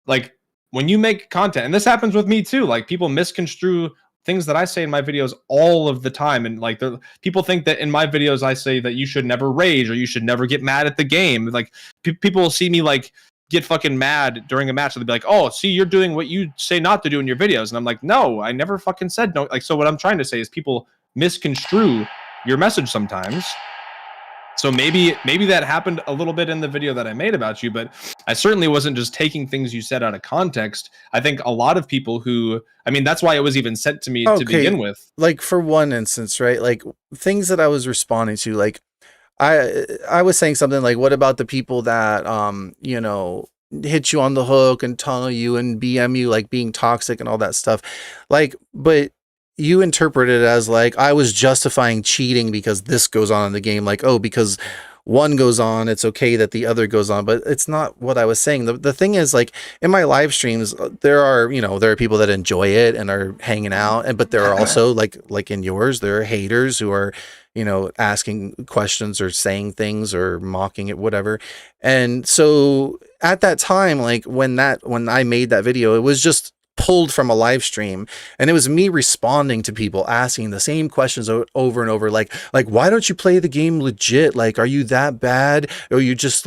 like, when you make content, and this happens with me too, like people misconstrue things that I say in my videos all of the time, and like people think that in my videos I say that you should never rage or you should never get mad at the game. Like people will see me like get fucking mad during a match, and they'll be like, "Oh, see, you're doing what you say not to do in your videos," and I'm like, "No, I never fucking said no." Like, so what I'm trying to say is people misconstrue your message sometimes. So maybe that happened a little bit in the video that I made about you, but I certainly wasn't just taking things you said out of context. I think a lot of people who, I mean, that's why it was even sent to me to begin with. Like for one instance, right? Like things that I was responding to, like I was saying something like, what about the people that, you know, hit you on the hook and tunnel you and BM you, like being toxic and all that stuff. Like, but you interpret it as like I was justifying cheating because this goes on in the game. Like, oh, because one goes on, it's okay that the other goes on. But it's not what I was saying. The thing is, like in my live streams, there are, you know, there are people that enjoy it and are hanging out, and but there are also like in yours, there are haters who are, you know, asking questions or saying things or mocking it, whatever. And so at that time, like when I made that video, it was just pulled from a live stream, and it was me responding to people asking the same questions over and over, like why don't you play the game legit? Like, are you that bad, or you just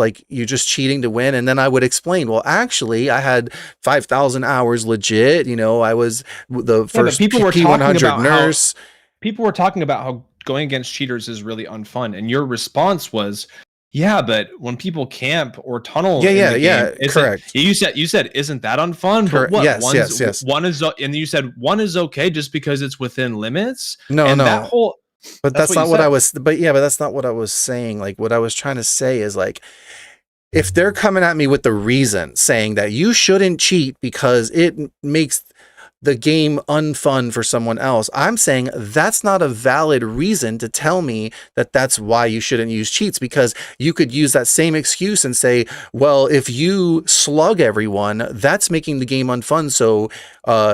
cheating to win? And then I would explain, well, actually I had 5,000 hours legit, you know, I was the first P100 nurse. People were talking about how going against cheaters is really unfun, and your response was, yeah, but when people camp or tunnel, correct. You said, isn't that unfun? Correct. But what? Yes. One is, and you said one is okay just because it's within limits. No. But that's not what I was. But that's not what I was saying. Like what I was trying to say is like, if they're coming at me with the reason saying that you shouldn't cheat because it makes the game unfun for someone else, I'm saying that's not a valid reason to tell me that that's why you shouldn't use cheats, because you could use that same excuse and say, well, if you slug everyone, that's making the game unfun, so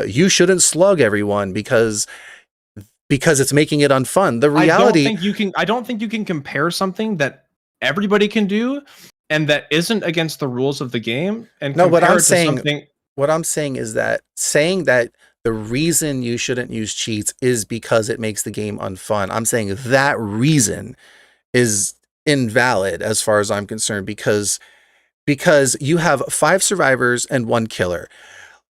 you shouldn't slug everyone because it's making it unfun. The reality, I don't think you can compare something that everybody can do and that isn't against the rules of the game and compare it to something. What I'm saying is that saying that the reason you shouldn't use cheats is because it makes the game unfun, I'm saying that reason is invalid as far as I'm concerned, because you have 5 survivors and 1 killer.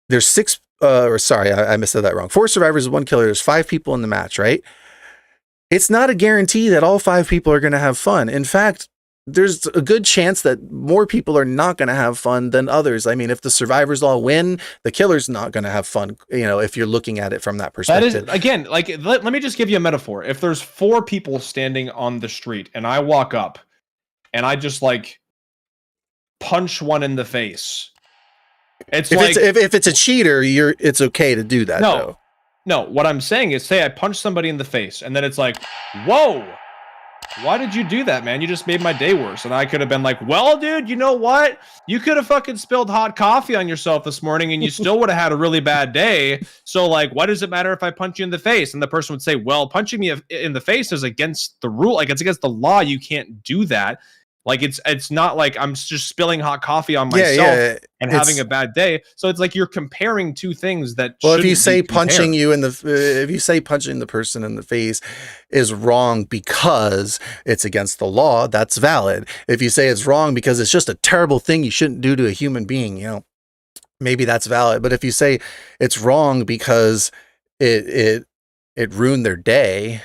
There's 6, I missed that wrong. 4 survivors and 1 killer. There's 5 people in the match, right? It's not a guarantee that all 5 people are going to have fun. In fact, there's a good chance that more people are not going to have fun than others. I mean, if the survivors all win, the killer's not going to have fun, you know, if you're looking at it from that perspective. That is, again, like, let me just give you a metaphor. If there's 4 people standing on the street and I walk up and I just like punch one in the face, it's if it's a cheater, it's okay to do that. No, what I'm saying is, say I punch somebody in the face and then it's like, whoa, why did you do that, man? You just made my day worse. And I could have been like, well, dude, you know what? You could have fucking spilled hot coffee on yourself this morning and you still would have had a really bad day. So, like, why does it matter if I punch you in the face? And the person would say, well, punching me in the face is against the rule. Like, it's against the law. You can't do that. Like, it's not like I'm just spilling hot coffee on myself and having a bad day. So it's like you're comparing two things that. Well, if you say punching the person in the face is wrong because it's against the law, that's valid. If you say it's wrong because it's just a terrible thing you shouldn't do to a human being, you know, maybe that's valid. But if you say it's wrong because it ruined their day.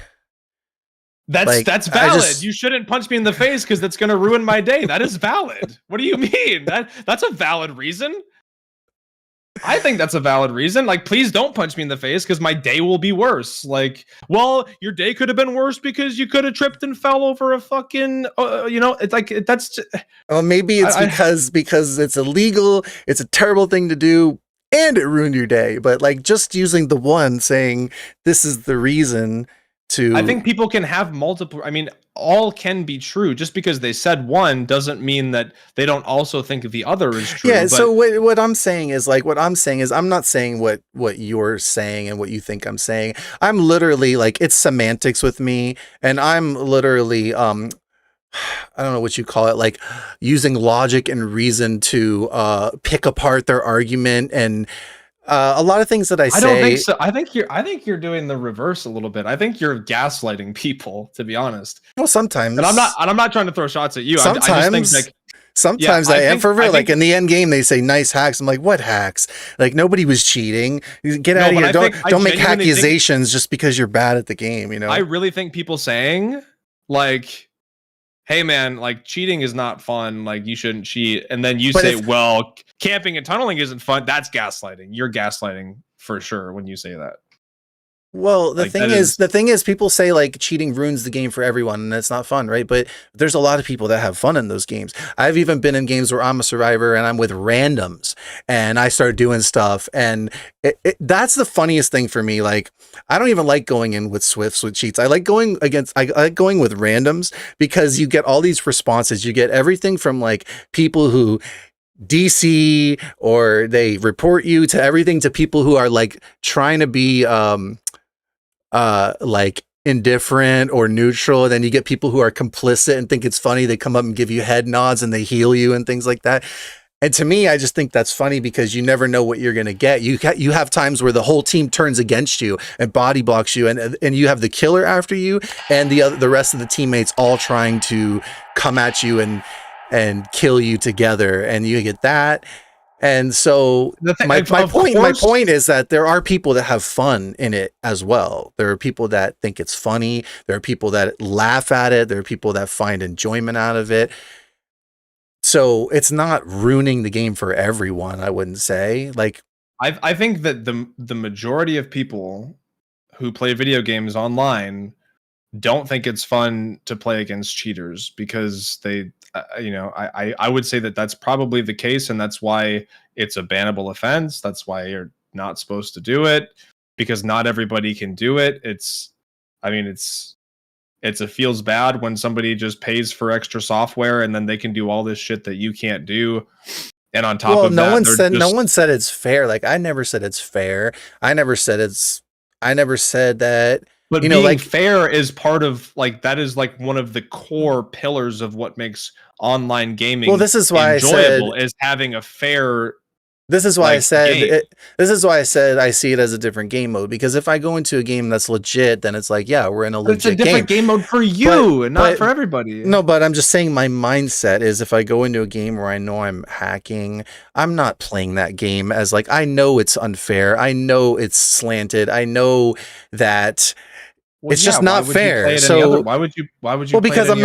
That's valid. You shouldn't punch me in the face because that's going to ruin my day. That is valid. What do you mean? That's a valid reason. I think that's a valid reason. Like, please don't punch me in the face because my day will be worse. Like, well, your day could have been worse because you could have tripped and fell over a fucking, you know, it's like, that's. Well, maybe it's because it's illegal. It's a terrible thing to do and it ruined your day. But like just using the one saying this is the reason. I think people can have multiple. I mean, all can be true. Just because they said one doesn't mean that they don't also think the other is true. Yeah. So what I'm saying is I'm not saying what you're saying and what you think I'm saying. I'm literally like, it's semantics with me, and I'm literally I don't know what you call it, like using logic and reason to pick apart their argument, and a lot of things that I say. I don't think so. I think you're doing the reverse a little bit. I think you're gaslighting people, to be honest. Well, sometimes, and I'm not trying to throw shots at you. Sometimes, I just think like. Sometimes I am for real. Like in the end game, they say nice hacks. I'm like, what hacks? Like nobody was cheating. Get out of here. Don't make accusations just because you're bad at the game. You know. I really think people saying like, "Hey man, like cheating is not fun. Like you shouldn't cheat," and then you say, "Well, camping and tunneling isn't fun." That's gaslighting. You're gaslighting for sure when you say that. Well, the thing is, people say like cheating ruins the game for everyone, and it's not fun, right? But there's a lot of people that have fun in those games. I've even been in games where I'm a survivor and I'm with randoms, and I start doing stuff, and that's the funniest thing for me. Like, I don't even like going in with Swifts with cheats. I like going I like going with randoms because you get all these responses. You get everything from like people who DC or they report you to everything to people who are like trying to be like indifferent or neutral. Then you get people who are complicit and think it's funny. They come up and give you head nods and they heal you and things like that. And to me, I just think that's funny because you never know what you're going to get. You have times where the whole team turns against you and body blocks you, and you have the killer after you and the rest of the teammates all trying to come at you and kill you together, and you get that. And so my point is that there are people that have fun in it as well. There are people that think it's funny. There are people that laugh at it. There are people that find enjoyment out of it. So it's not ruining the game for everyone, I wouldn't say. Like, I think that the majority of people who play video games online don't think it's fun to play against cheaters because they I would say that that's probably the case, and that's why it's a bannable offense. That's why you're not supposed to do it, because not everybody can do it. It feels bad when somebody just pays for extra software and then they can do all this shit that you can't do. And on top of that, no one said it's fair. Like, I never said it's fair. I never said that. But being like, fair is part of like, that is like one of the core pillars of what makes online gaming. Well, this is why enjoyable, is having a fair. This is why I said I see it as a different game mode, because if I go into a game that's legit, then it's like, yeah, we're in a legit game. It's a different game mode for you and not for everybody. No, but I'm just saying my mindset is if I go into a game where I know I'm hacking, I'm not playing that game as like, I know it's unfair. I know it's slanted. I know that it's just not fair. So why would you? Well, because I'm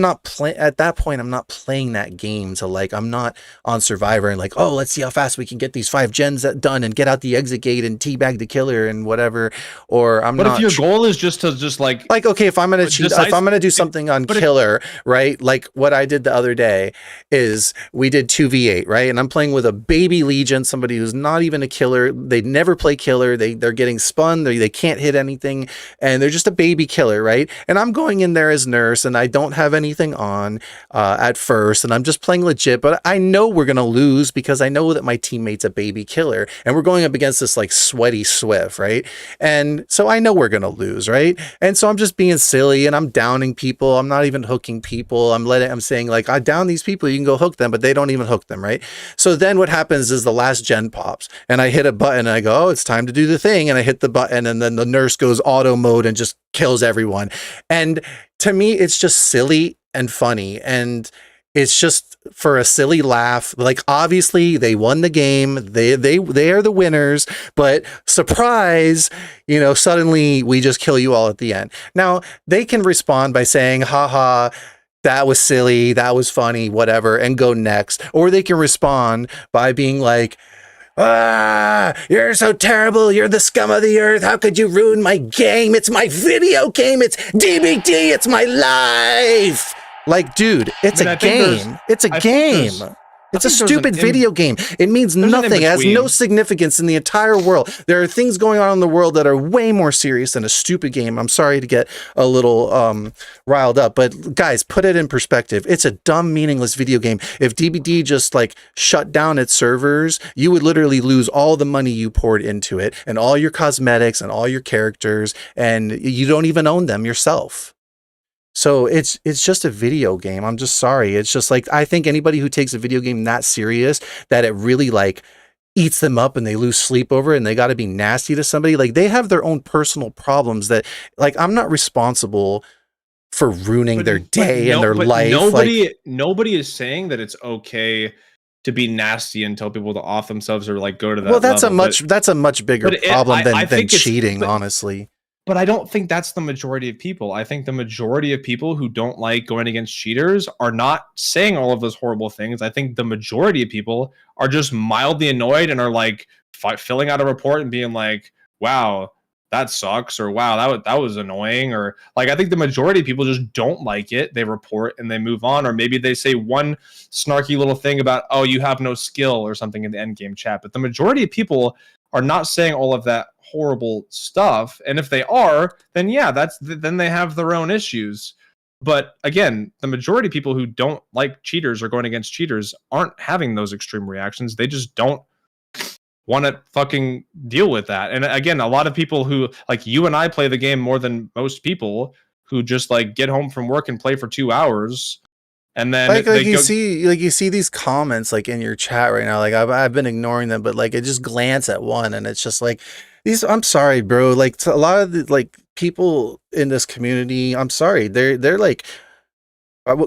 not playing at that point. I'm not playing that game to like. I'm not on Survivor and like, oh, let's see how fast we can get these 5 gens done and get out the exit gate and teabag the killer and whatever. Or I'm not. But if your goal is just to like okay, if I'm gonna cheat, if I'm gonna do something on killer, right? Like what I did the other day is we did 2v8, right? And I'm playing with a baby Legion, somebody who's not even a killer. They never play killer. They're getting spun. They can't hit anything, and they're just a baby killer, right? And I'm going in there as nurse, and I don't have anything on at first, and I'm just playing legit, but I know we're gonna lose because I know that my teammate's a baby killer, and we're going up against this like sweaty Swift, right? And so I know we're gonna lose, right? And so I'm just being silly, and I'm downing people. I'm not even hooking people. I'm saying like, I down these people, you can go hook them, but they don't even hook them, right? So then what happens is the last gen pops, and I hit a button, and I go, oh, it's time to do the thing, and I hit the button, and then the nurse goes auto mode and just kills everyone. And to me, it's just silly and funny, and it's just for a silly laugh. Like, obviously they won the game, they are the winners, but surprise, suddenly we just kill you all at the end. Now they can respond by saying, haha, that was silly, that was funny, whatever, and go next. Or they can respond by being like, you're so terrible. You're the scum of the earth. How could you ruin my game? It's my video game. It's DBD. It's my life. Like, dude, it's a game. It's a game. It's a stupid video game. It means nothing. It has no significance in the entire world. There are things going on in the world that are way more serious than a stupid game. I'm sorry to get a little riled up, but guys, put it in perspective. It's a dumb, meaningless video game. If DBD just like shut down its servers, you would literally lose all the money you poured into it and all your cosmetics and all your characters, and you don't even own them yourself. So it's just a video game. I'm just sorry. It's just like, I think anybody who takes a video game that serious, that it really like eats them up and they lose sleep over it and they got to be nasty to somebody, like they have their own personal problems that, like, I'm not responsible for ruining their day and their life. Nobody is saying that it's okay to be nasty and tell people to off themselves or like go to that. Well, that's level, a much bigger problem than cheating, but, honestly. But I don't think that's the majority of people. I think the majority of people who don't like going against cheaters are not saying all of those horrible things. I think the majority of people are just mildly annoyed and are like filling out a report and being like, wow, that sucks, or wow, that was annoying, or like, I think the majority of people just don't like it. They report and they move on, or maybe they say one snarky little thing about, oh, you have no skill or something in the end game chat. But the majority of people are not saying all of that horrible stuff, and if they are, then yeah, then they have their own issues. But again, the majority of people who don't like cheaters or going against cheaters aren't having those extreme reactions. They just don't want to fucking deal with that. And again, a lot of people who, like, you and I play the game more than most people, who just like get home from work and play for 2 hours. And then like you see these comments like in your chat right now. Like I've been ignoring them, but like I just glance at one and it's just like these. I'm sorry, bro. Like a lot of the like people in this community, I'm sorry, they're like,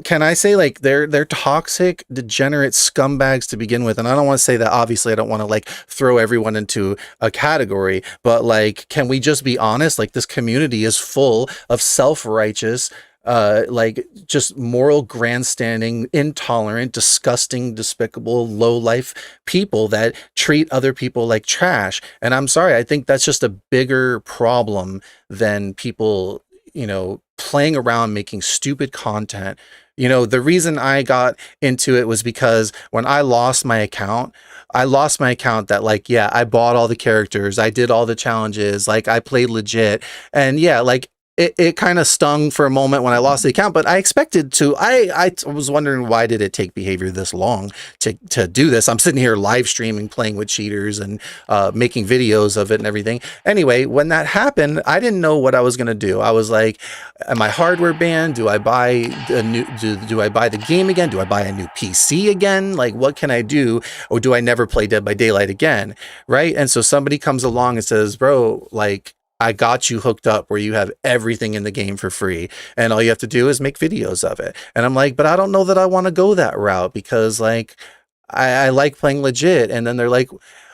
can I say, like they're toxic, degenerate scumbags to begin with. And I don't want to say that, obviously I don't want to like throw everyone into a category, but like, can we just be honest? Like this community is full of self-righteous, like just moral grandstanding, intolerant, disgusting, despicable, low life people that treat other people like trash. And I'm sorry, I think that's just a bigger problem than people, you know, playing around making stupid content. You know, the reason I got into it was because when I lost my account that, like, yeah, I bought all the characters, I did all the challenges, like I played legit, and yeah, like it kind of stung for a moment when I lost the account, but I expected to. I was wondering, why did it take behavior this long to do this? I'm sitting here live streaming, playing with cheaters and making videos of it and everything. Anyway, when that happened, I didn't know what I was going to do. I was like, am I hardware banned? Do I buy a new, do I buy the game again? Do I buy a new PC again? Like, what can I do? Or do I never play Dead by Daylight again? Right? And so somebody comes along and says, bro, like, I got you hooked up where you have everything in the game for free and all you have to do is make videos of it. And I'm like, but I don't know that I want to go that route, because like, I like playing legit. And then they're like,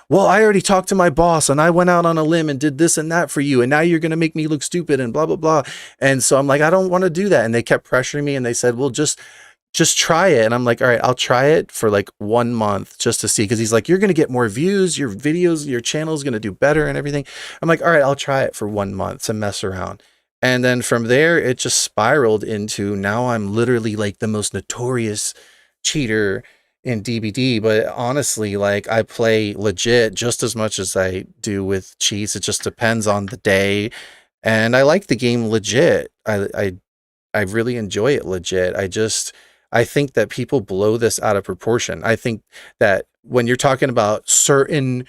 well, I already talked to my boss and I went out on a limb and did this and that for you, and now you're going to make me look stupid and blah, blah, blah. And so I'm like, I don't want to do that. And they kept pressuring me and they said, well, just try it. And I'm like, all right, I'll try it for like 1 month just to see. Because he's like, you're going to get more views, your videos, your channel is going to do better and everything. I'm like, all right, I'll try it for 1 month to mess around. And then from there, it just spiraled into, now I'm literally like the most notorious cheater in DBD. But honestly, like, I play legit just as much as I do with cheats. It just depends on the day. And I like the game legit. I really enjoy it legit. I think that people blow this out of proportion. I think that when you're talking about certain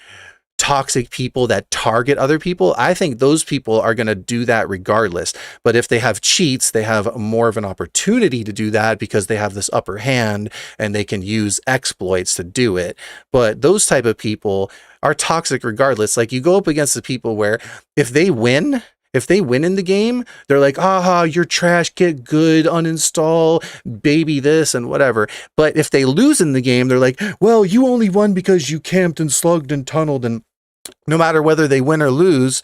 toxic people that target other people, I think those people are going to do that regardless. But if they have cheats, they have more of an opportunity to do that because they have this upper hand and they can use exploits to do it. But those type of people are toxic regardless. Like, you go up against the people where if they win in the game, they're like, aha, you're trash, get good, uninstall, baby this and whatever. But if they lose in the game, they're like, well, you only won because you camped and slugged and tunneled. And no matter whether they win or lose,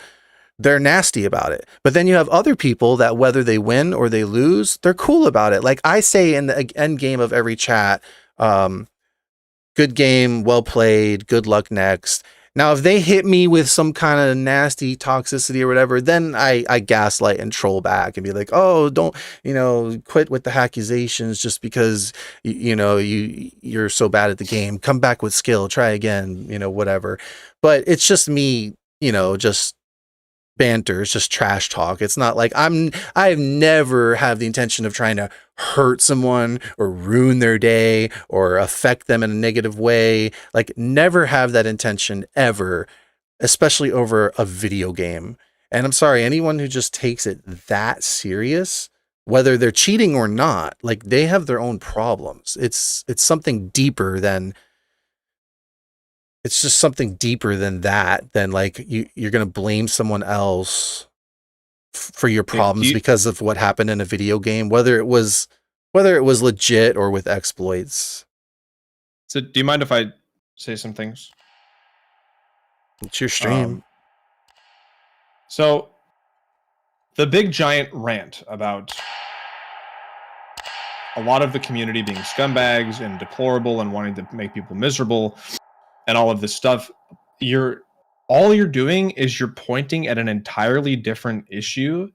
they're nasty about it. But then you have other people that, whether they win or they lose, they're cool about it. Like I say in the end game of every chat, good game, well played, good luck next. Now, if they hit me with some kind of nasty toxicity or whatever, then I gaslight and troll back and be like, oh, don't, quit with the accusations just because, you're so bad at the game. Come back with skill, try again, whatever. But it's just me, just banter. It's just trash talk. It's not like I've never have the intention of trying to hurt someone or ruin their day or affect them in a negative way. Like, never have that intention ever, especially over a video game. And I'm sorry, anyone who just takes it that serious, whether they're cheating or not, like they have their own problems. It's something deeper than, it's just something deeper than that, than like you're going to blame someone else for your problems because of what happened in a video game, whether it was legit or with exploits. So do you mind if I say some things? It's your stream. So the big giant rant about a lot of the community being scumbags and deplorable and wanting to make people miserable and all of this stuff, all you're doing is you're pointing at an entirely different issue,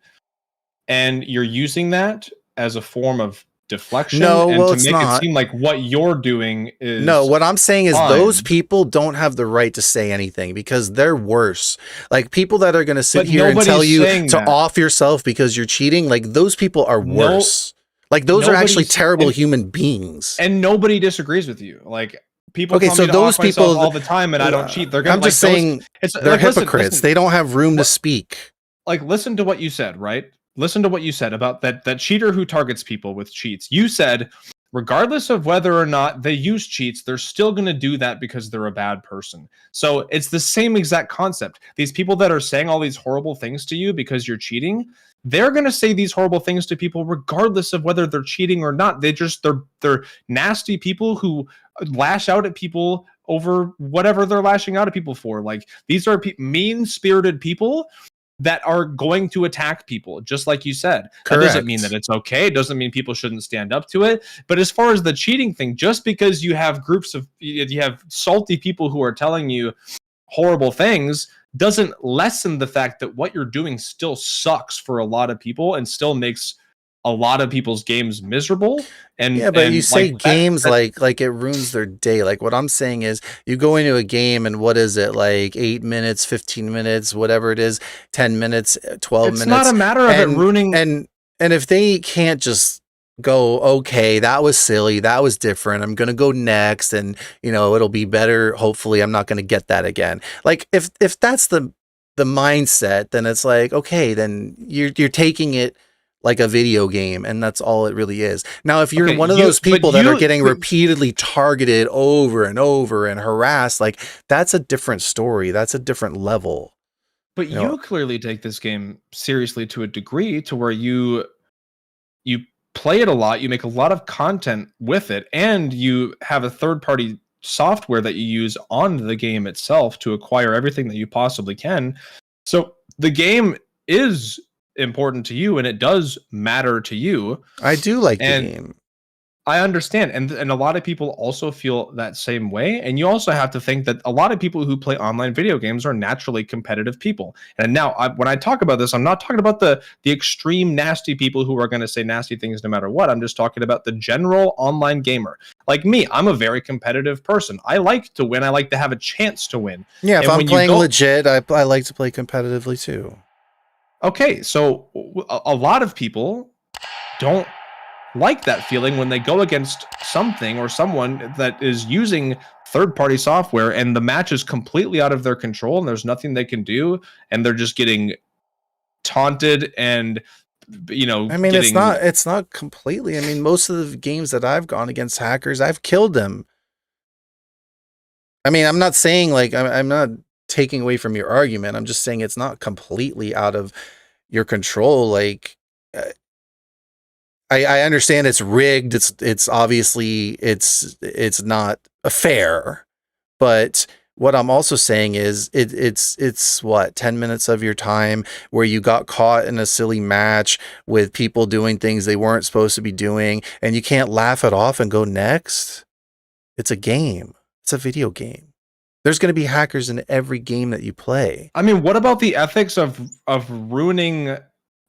and you're using that as a form of deflection and to make it seem like what you're doing is... No, what I'm saying is those people don't have the right to say anything because they're worse. Like people that are going to sit here and tell you to off yourself because you're cheating, like those people are worse. Like those are actually terrible human beings. And nobody disagrees with you. Like people tell me to off myself all the time and I don't cheat. They're gonna, I'm just saying they're hypocrites. Listen, they don't have room to speak. Like listen to what you said, right? Listen to what you said about that cheater who targets people with cheats. You said, regardless of whether or not they use cheats, they're still going to do that because they're a bad person. So it's the same exact concept. These people that are saying all these horrible things to you because you're cheating, they're going to say these horrible things to people regardless of whether they're cheating or not. They're nasty people who lash out at people over whatever they're lashing out at people for. Like these are mean-spirited people that are going to attack people, just like you said. That doesn't mean that it's okay. It doesn't mean people shouldn't stand up to it. But as far as the cheating thing, just because you have you have salty people who are telling you horrible things doesn't lessen the fact that what you're doing still sucks for a lot of people and still makes a lot of people's games miserable. And yeah, but you say games like it ruins their day. Like what I'm saying is you go into a game and what is it, like 8 minutes, 15 minutes, whatever it is, 10 minutes, 12 minutes. It's not a matter of it ruining. And if they can't just go, okay, that was silly, that was different, I'm gonna go next, and you know it'll be better. Hopefully, I'm not gonna get that again. Like if that's the mindset, then it's like okay, then you're taking it like a video game, and that's all it really is. Now, if you're one of those people that are getting repeatedly targeted over and over and harassed, like that's a different story. That's a different level. But you clearly take this game seriously to a degree to where you play it a lot, you make a lot of content with it, and you have a third-party software that you use on the game itself to acquire everything that you possibly can. So the game is important to you and it does matter to you. I do like the game. I understand, and a lot of people also feel that same way. And you also have to think that a lot of people who play online video games are naturally competitive people. And now, when I talk about this, I'm not talking about the extreme nasty people who are going to say nasty things no matter what. I'm just talking about the general online gamer. Like me, I'm a very competitive person. I like to win. I like to have a chance to win. Yeah, if I'm playing legit, I like to play competitively too. Okay, so a lot of people don't like that feeling when they go against something or someone that is using third-party software and the match is completely out of their control and there's nothing they can do and they're just getting taunted and I mean it's not completely. I mean most of the games that I've gone against hackers, I've killed them. I mean, I'm not saying like I'm not taking away from your argument. I'm just saying it's not completely out of your control. Like I understand it's rigged. It's obviously it's not fair, but what I'm also saying is it's what 10 minutes of your time where you got caught in a silly match with people doing things they weren't supposed to be doing, and you can't laugh it off and go next. It's a game. It's a video game. There's going to be hackers in every game that you play. I mean, what about the ethics of ruining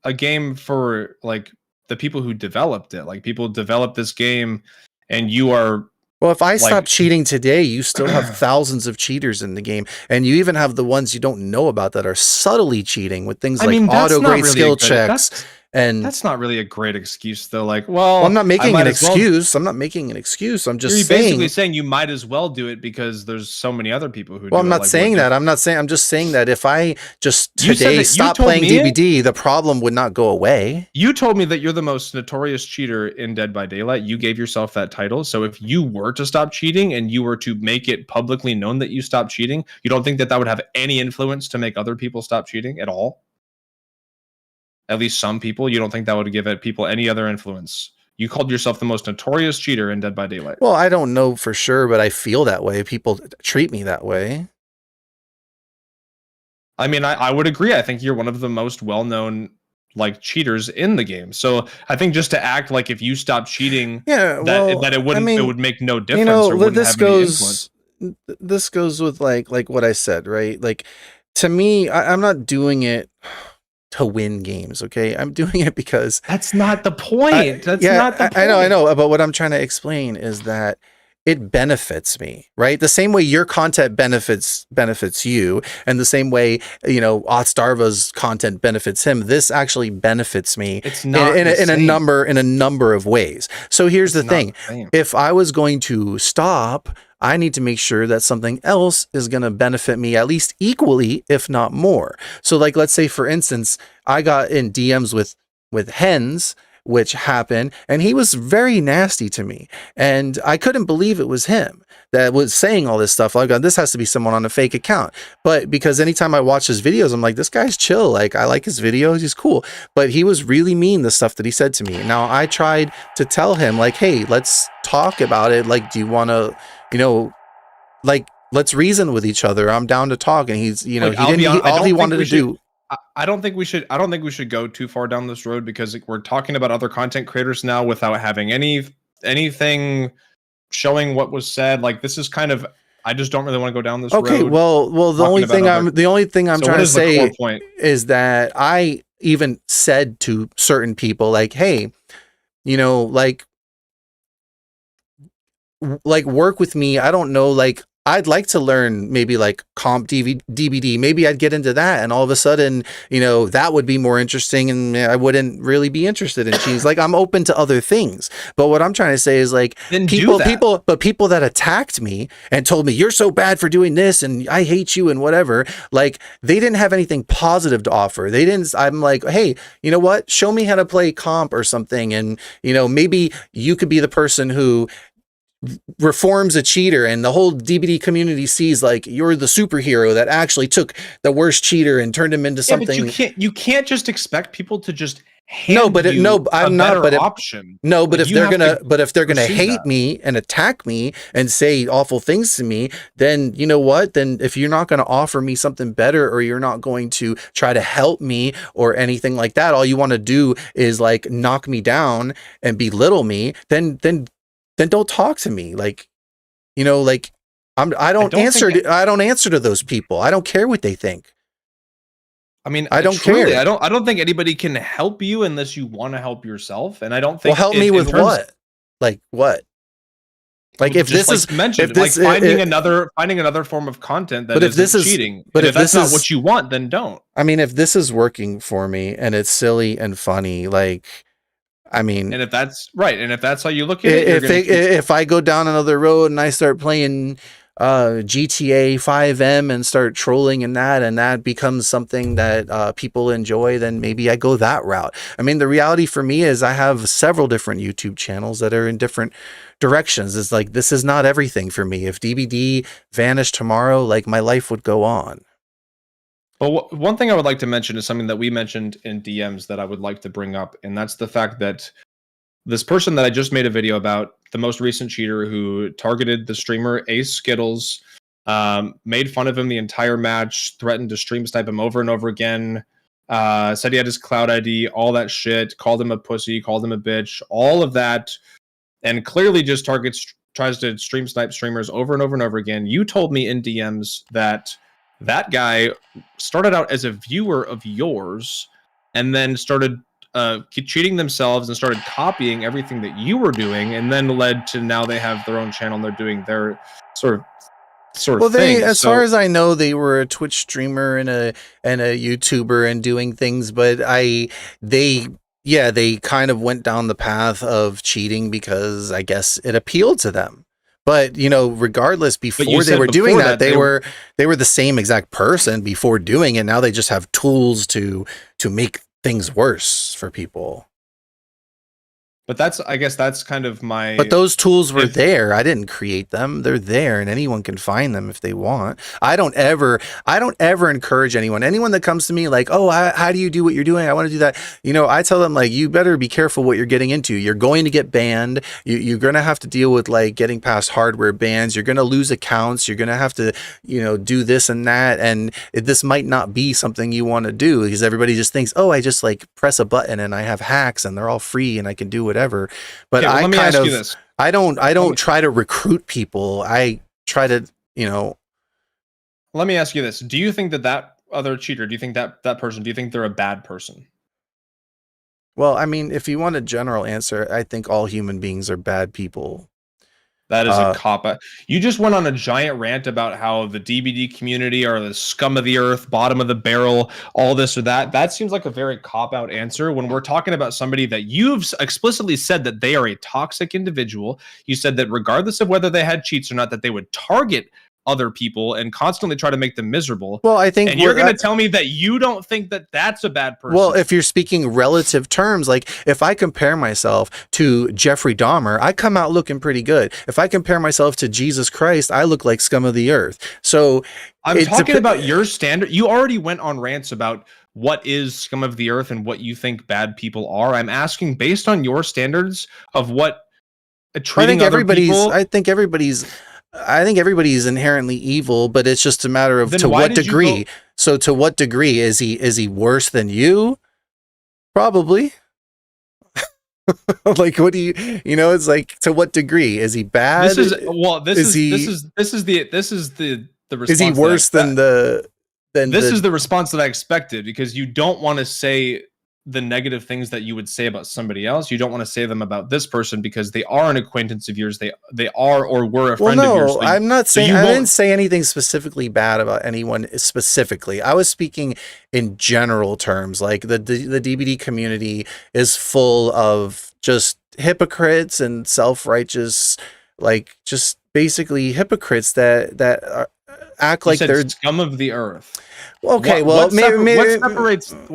a game for like the people who developed it? Like people developed this game and you are... Well, if I stop cheating today, you still have thousands of cheaters in the game. And you even have the ones you don't know about that are subtly cheating with things like auto-grade skill checks And that's not really a great excuse, though. Like, well, I'm not making an excuse. Well, I'm not making an excuse. I'm just you're saying. basically saying you might as well do it because there's so many other people who do it. Well, I'm not like, saying that. I'm not saying. I'm just saying that if I just You said today that you stop told playing me DBD, the problem would not go away. You told me that you're the most notorious cheater in Dead by Daylight. You gave yourself that title. So if you were to stop cheating and you were to make it publicly known that you stopped cheating, you don't think that that would have any influence to make other people stop cheating at all? At least some people? You don't think that would give people any other influence? You called yourself the most notorious cheater in Dead by Daylight. Well, I don't know for sure, but I feel that way. People treat me that way. I mean, I would agree. I think you're one of the most well-known like cheaters in the game. So I think just to act like if you stop cheating, yeah, well, that it wouldn't, I mean, it would make no difference. You know, or wouldn't this have any influence. This goes with like what I said, right? Like to me, I'm not doing it to win games. Okay, I'm doing it because that's not the point. That's yeah, not the point. I know. But what I'm trying to explain is that it benefits me, right? The same way your content benefits you, and the same way, you know, Otstarva's content benefits him. This actually benefits me. It's not in a number of ways. So here's the thing: if I was going to stop, I need to make sure that something else is going to benefit me at least equally, if not more. So like, let's say for instance, I got in DMs with Hens, which happened, and he was very nasty to me, and I couldn't believe it was him that was saying all this stuff. Like, this has to be someone on a fake account. But because anytime I watch his videos, I'm like, this guy's chill. Like, I like his videos. He's cool. But he was really mean, the stuff that he said to me. Now, I tried to tell him, like, hey, let's talk about it. Like, do you want to, you know, like, let's reason with each other. I'm down to talk. And he's, you know, all he wanted to do. I don't think we should go too far down this road, because we're talking about other content creators now without having anything showing what was said. Like, this is kind of, I just don't really want to go down this road. Okay, well, the only thing I'm trying to say is that I even said to certain people, like, hey, you know, like work with me. I don't know, like, I'd like to learn maybe like comp DBD. Maybe I'd get into that, and all of a sudden, you know, that would be more interesting, and I wouldn't really be interested in cheese. Like, I'm open to other things. But what I'm trying to say is, like, people that attacked me and told me you're so bad for doing this and I hate you and whatever, like, they didn't have anything positive to offer. They didn't. I'm like, hey, you know what? Show me how to play comp or something, and, you know, maybe you could be the person who reforms a cheater, and the whole DBD community sees like you're the superhero that actually took the worst cheater and turned him into something. But you can't just expect people to just option. No, but if they're gonna hate me and attack me and say awful things to me, then you know what? Then if you're not gonna offer me something better, or you're not going to try to help me or anything like that, all you want to do is like knock me down and belittle me, then don't talk to me. Like, you know, like I don't answer to those people. I don't care what they think. I mean, I don't care. I don't think anybody can help you unless you want to help yourself. And I don't think. Well, help me with what? Like what? Like, if this is mentioned, like finding another form of content that isn't cheating. But if that's not what you want, then don't. I mean, if this is working for me and it's silly and funny, like, I mean, and if that's right, and if that's how you look at it, if I go down another road and I start playing GTA 5M and start trolling in that, and that becomes something that people enjoy, then maybe I go that route. I mean, the reality for me is I have several different YouTube channels that are in different directions. It's like, this is not everything for me. If DBD vanished tomorrow, like, my life would go on. But one thing I would like to mention is something that we mentioned in DMs that I would like to bring up, and that's the fact that this person that I just made a video about, the most recent cheater who targeted the streamer Ace Skittles, made fun of him the entire match, threatened to stream snipe him over and over again, said he had his cloud ID, all that shit, called him a pussy, called him a bitch, all of that, and clearly just tries to stream snipe streamers over and over and over again. You told me in DMs that guy started out as a viewer of yours and then started cheating themselves and started copying everything that you were doing, and then led to now they have their own channel and they're doing their sort of thing. As far as I know, they were a Twitch streamer and a YouTuber and doing things, but yeah, they kind of went down the path of cheating because I guess it appealed to them. But you know, regardless, before they were doing that, they were the same exact person before doing it. Now they just have tools to make things worse for people. But I guess that's kind of my... But those tools were there. I didn't create them. They're there and anyone can find them if they want. I don't ever encourage anyone that comes to me like, oh, how do you do what you're doing? I want to do that. You know, I tell them like, you better be careful what you're getting into. You're going to get banned. You're going to have to deal with like getting past hardware bans. You're going to lose accounts. You're going to have to, you know, do this and that. And this might not be something you want to do because everybody just thinks, oh, I just like press a button and I have hacks and they're all free and I can do whatever. But okay, well, I don't try to recruit people. I try to, you know. Let me ask you this. Do you think that other cheater, do you think that person, do you think they're a bad person? Well, I mean, if you want a general answer, I think all human beings are bad people. That is a cop-out. You just went on a giant rant about how the DBD community are the scum of the earth, bottom of the barrel, all this or that. That seems like a very cop-out answer when we're talking about somebody that you've explicitly said that they are a toxic individual. You said that regardless of whether they had cheats or not, that they would target other people and constantly try to make them miserable. Well, I think, and you're going to tell me that you don't think that that's a bad person. Well, if you're speaking relative terms, like if I compare myself to Jeffrey Dahmer, I come out looking pretty good. If I compare myself to Jesus Christ, I look like scum of the earth. So I'm talking about your standard. You already went on rants about what is scum of the earth and what you think bad people are. I'm asking based on your standards of what treating other people. I think everybody's inherently evil, but it's just a matter of to what degree. So to what degree is he worse than you? Probably. Like, what do you know? It's like, to what degree is he bad? This is the response. Is he worse than this is the response that I expected, because you don't want to say the negative things that you would say about somebody else. You don't want to say them about this person because they are an acquaintance of yours. They are or were a friend of yours. So I'm not saying, I didn't say anything specifically bad about anyone specifically. I was speaking in general terms. Like the DBD community is full of just hypocrites and self-righteous, like just basically hypocrites that act like they're scum of the earth. Okay, what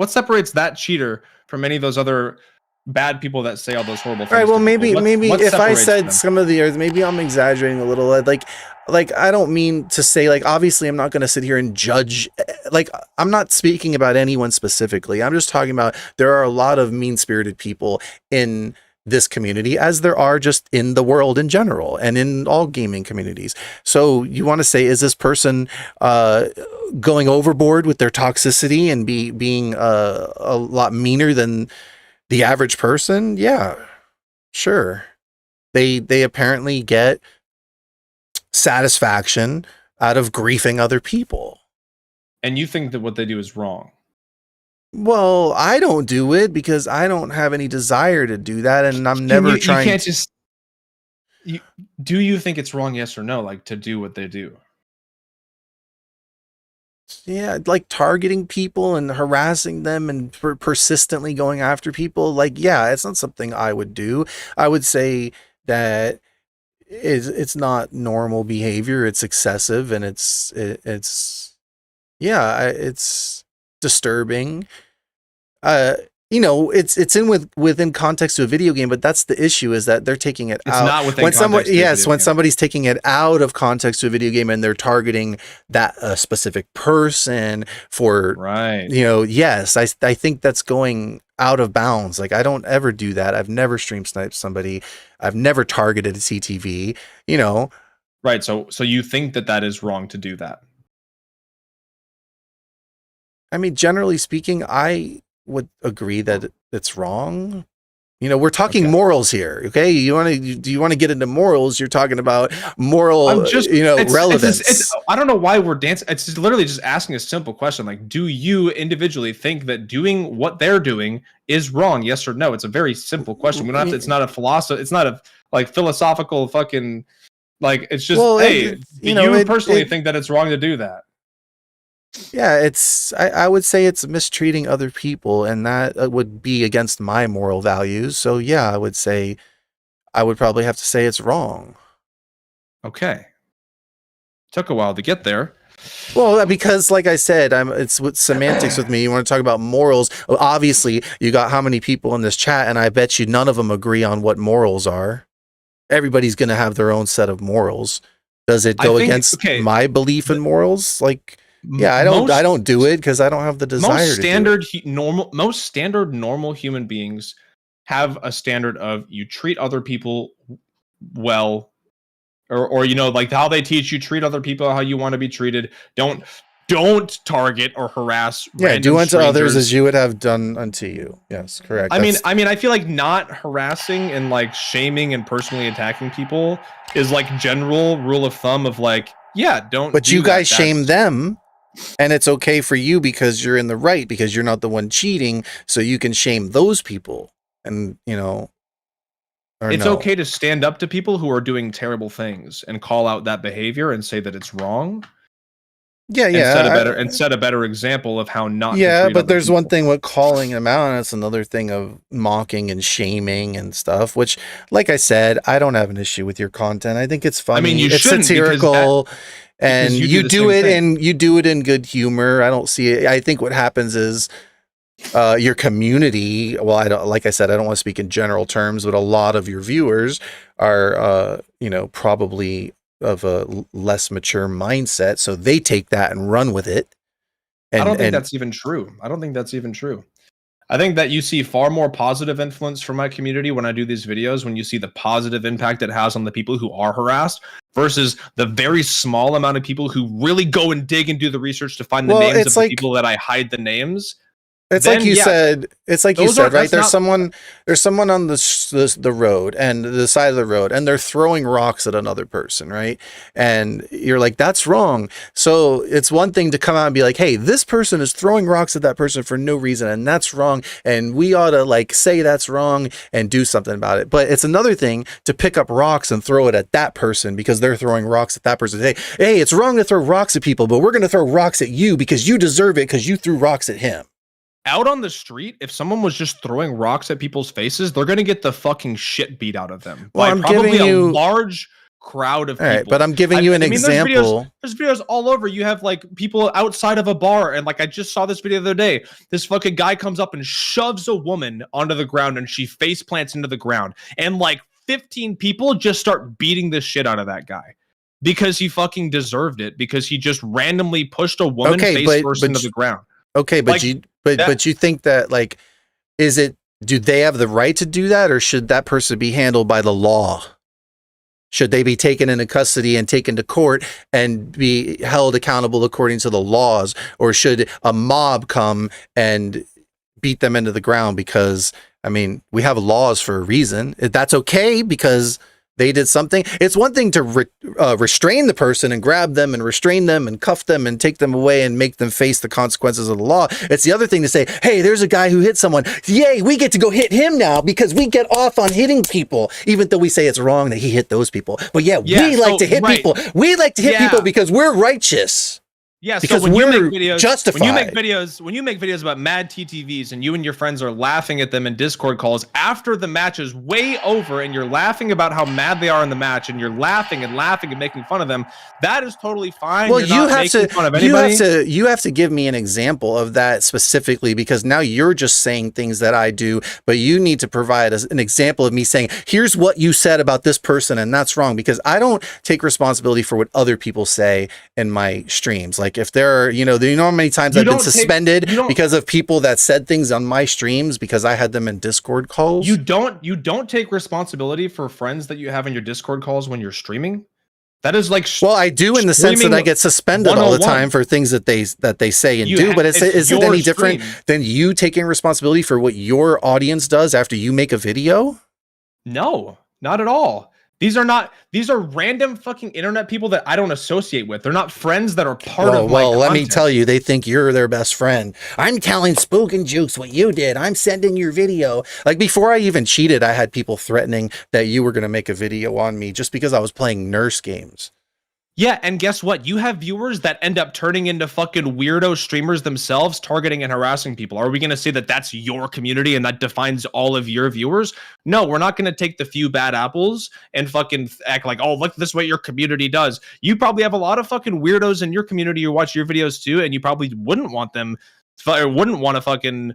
separates that cheater from any of those other bad people that say all those horrible things? All right, well, maybe if I said scum of the earth, maybe I'm exaggerating a little. Like I don't mean to say, like, obviously I'm not going to sit here and judge. Like, I'm not speaking about anyone specifically. I'm just talking about there are a lot of mean-spirited people in this community, as there are just in the world in general and in all gaming communities. So you want to say, is this person going overboard with their toxicity and being a lot meaner than the average person? Yeah, sure. They apparently get satisfaction out of griefing other people. And you think that what they do is wrong? Well, I don't do it because I don't have any desire to do that, and I'm never trying. You can't just. Do you think it's wrong? Yes or no? Like, to do what they do? Yeah, like targeting people and harassing them and persistently going after people. Like, yeah, it's not something I would do. I would say that it's not normal behavior. It's excessive, and it's disturbing. You know, it's within context to a video game, but that's the issue, is that they're taking it out. It's not within context. Yes, when somebody's taking it out of context to a video game and they're targeting that specific person for, right. You know, yes, I think that's going out of bounds. Like, I don't ever do that. I've never stream sniped somebody. I've never targeted a CTV, you know. Right. So you think that is wrong to do that? I mean, generally speaking, I would agree that it's wrong. You know, we're talking morals here, okay? Do you want to get into morals? You're talking about moral, relevance. I don't know why we're dancing. It's just literally just asking a simple question, like, do you individually think that doing what they're doing is wrong? Yes or no? It's a very simple question. We don't have to, it's not a philosophy. It's not a like philosophical fucking, like, it's just, hey, do you personally think that it's wrong to do that? Yeah, I would say it's mistreating other people, and that would be against my moral values. So yeah, I would say I would probably have to say it's wrong. Okay. Took a while to get there. Well, because like I said, it's with semantics with me. You want to talk about morals. Well, obviously, you got how many people in this chat, and I bet you none of them agree on what morals are. Everybody's going to have their own set of morals. Does it go against my belief in morals? Like, yeah, I don't do it because I don't have the desire most standard to do it. Most standard normal human beings have a standard of you treat other people well, or you know, like how they teach you treat other people how you want to be treated. Don't target or harass random do unto strangers. others as you would have done unto you. Yes, correct. I mean, I feel like not harassing and like shaming and personally attacking people is like general rule of thumb of like, yeah, don't. But you guys shame them, and it's okay for you because you're in the right, because you're not the one cheating, so you can shame those people, and you know. It's okay to stand up to people who are doing terrible things and call out that behavior and say that it's wrong. Yeah, yeah. And set a better example of how not. Yeah, but there's one thing with calling them out, and it's another thing of mocking and shaming and stuff. Which, like I said, I don't have an issue with your content. I think it's funny. I mean, it's satirical, and you do it in good humor. I don't see it. I think what happens is your community. Well, I don't. Like I said, I don't want to speak in general terms, but a lot of your viewers are, probably of a less mature mindset, so they take that and run with it. And, I don't think that's even true. I think that you see far more positive influence from my community when I do these videos, when you see the positive impact it has on the people who are harassed versus the very small amount of people who really go and dig and do the research to find the names of the people that I hide the names. It's like you said, right? There's someone on the road and the side of the road, and they're throwing rocks at another person, right? And you're like, that's wrong. So it's one thing to come out and be like, hey, this person is throwing rocks at that person for no reason, and that's wrong. And we ought to like say that's wrong and do something about it. But it's another thing to pick up rocks and throw it at that person because they're throwing rocks at that person. Hey, it's wrong to throw rocks at people, but we're going to throw rocks at you because you deserve it because you threw rocks at him. Out on the street, if someone was just throwing rocks at people's faces, they're going to get the fucking shit beat out of them by probably a large crowd of people. Right, but I'm giving you an example. There's videos all over. You have like people outside of a bar, and like I just saw this video the other day. This fucking guy comes up and shoves a woman onto the ground, and she face plants into the ground, and like 15 people just start beating the shit out of that guy because he fucking deserved it, because he just randomly pushed a woman face first into the ground. Okay, but but you think that, like, do they have the right to do that, or should that person be handled by the law? Should they be taken into custody and taken to court and be held accountable according to the laws? Or should a mob come and beat them into the ground? Because, I mean, we have laws for a reason. That's okay because they did something. It's one thing to restrain the person and grab them and restrain them and cuff them and take them away and make them face the consequences of the law. It's the other thing to say, hey, there's a guy who hit someone. Yay, we get to go hit him now because we get off on hitting people, even though we say it's wrong that he hit those people. But we like to hit people. We like to hit people because we're righteous. Yeah, because so when you make videos, justified. When you make videos about mad TTVs and you and your friends are laughing at them in Discord calls after the match is way over and you're laughing about how mad they are in the match and you're laughing and making fun of them, that is totally fine. Well, you have to give me an example of that specifically, because now you're just saying things that I do, but you need to provide an example of me saying, here's what you said about this person and that's wrong, because I don't take responsibility for what other people say in my streams. Like, if there are, do you know how many times I've been suspended because of people that said things on my streams because I had them in Discord calls? You don't take responsibility for friends that you have in your Discord calls when you're streaming? That is like, well, I do, in the sense that I get suspended all the time for things that they say and do. But is it any different than you taking responsibility for what your audience does after you make a video? No, not at all. These are random fucking internet people that I don't associate with. They're not friends that are part of my content. Let me tell you, they think you're their best friend. I'm telling SPOOKNJUKES what you did. I'm sending your video. Like, before I even cheated, I had people threatening that you were going to make a video on me just because I was playing nurse games. Yeah, and guess what? You have viewers that end up turning into fucking weirdo streamers themselves, targeting and harassing people. Are we going to say that that's your community and that defines all of your viewers? No, we're not going to take the few bad apples and fucking act like, oh, look, this is what your community does. You probably have a lot of fucking weirdos in your community who watch your videos too, and you probably wouldn't want them, or wouldn't want to fucking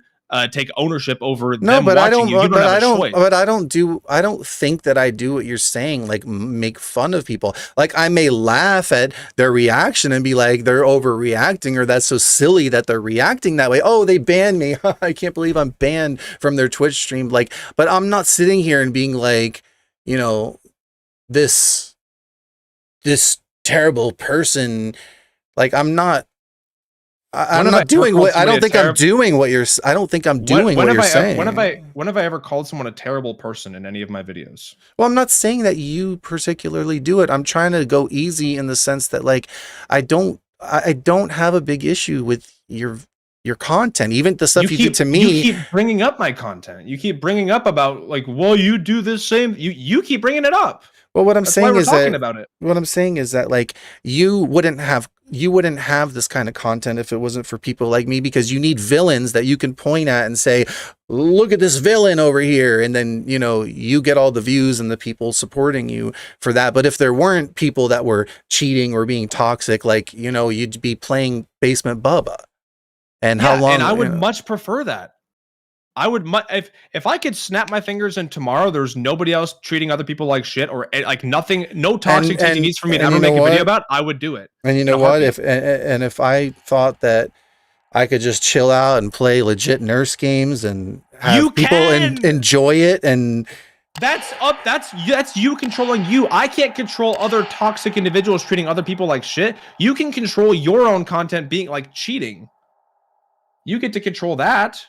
take ownership over them but watching you. You don't have a choice. But I don't think that I do what you're saying, like make fun of people. Like I may laugh at their reaction and be like, they're overreacting, or that's so silly that they're reacting that way. Oh, they banned me. I can't believe I'm banned from their Twitch stream. Like, but I'm not sitting here and being like, you know, this terrible person. Like I'm not. I'm not doing what I don't think I'm doing what you're. I don't think I'm doing what you're saying. When have I ever called someone a terrible person in any of my videos? Well, I'm not saying that you particularly do it. I'm trying to go easy in the sense that like I don't have a big issue with your content, even the stuff you do to me. You keep bringing up my content. You keep bringing up about like, well, you do this same. You keep bringing it up. Well, what I'm saying is that about it. What I'm saying is that like you wouldn't have this kind of content if it wasn't for people like me, because you need villains that you can point at and say, look at this villain over here. And then, you know, you get all the views and the people supporting you for that. But if there weren't people that were cheating or being toxic, like, you know, you'd be playing Basement Bubba. And how long? And I would much prefer that. I would if I could snap my fingers and tomorrow there's nobody else treating other people like shit, or like nothing, no toxic needs for me to ever make a video about, I would do it. And you know what? If I thought that I could just chill out and play legit nurse games and have people enjoy it, and that's you controlling you. I can't control other toxic individuals treating other people like shit. You can control your own content being like cheating. You get to control that.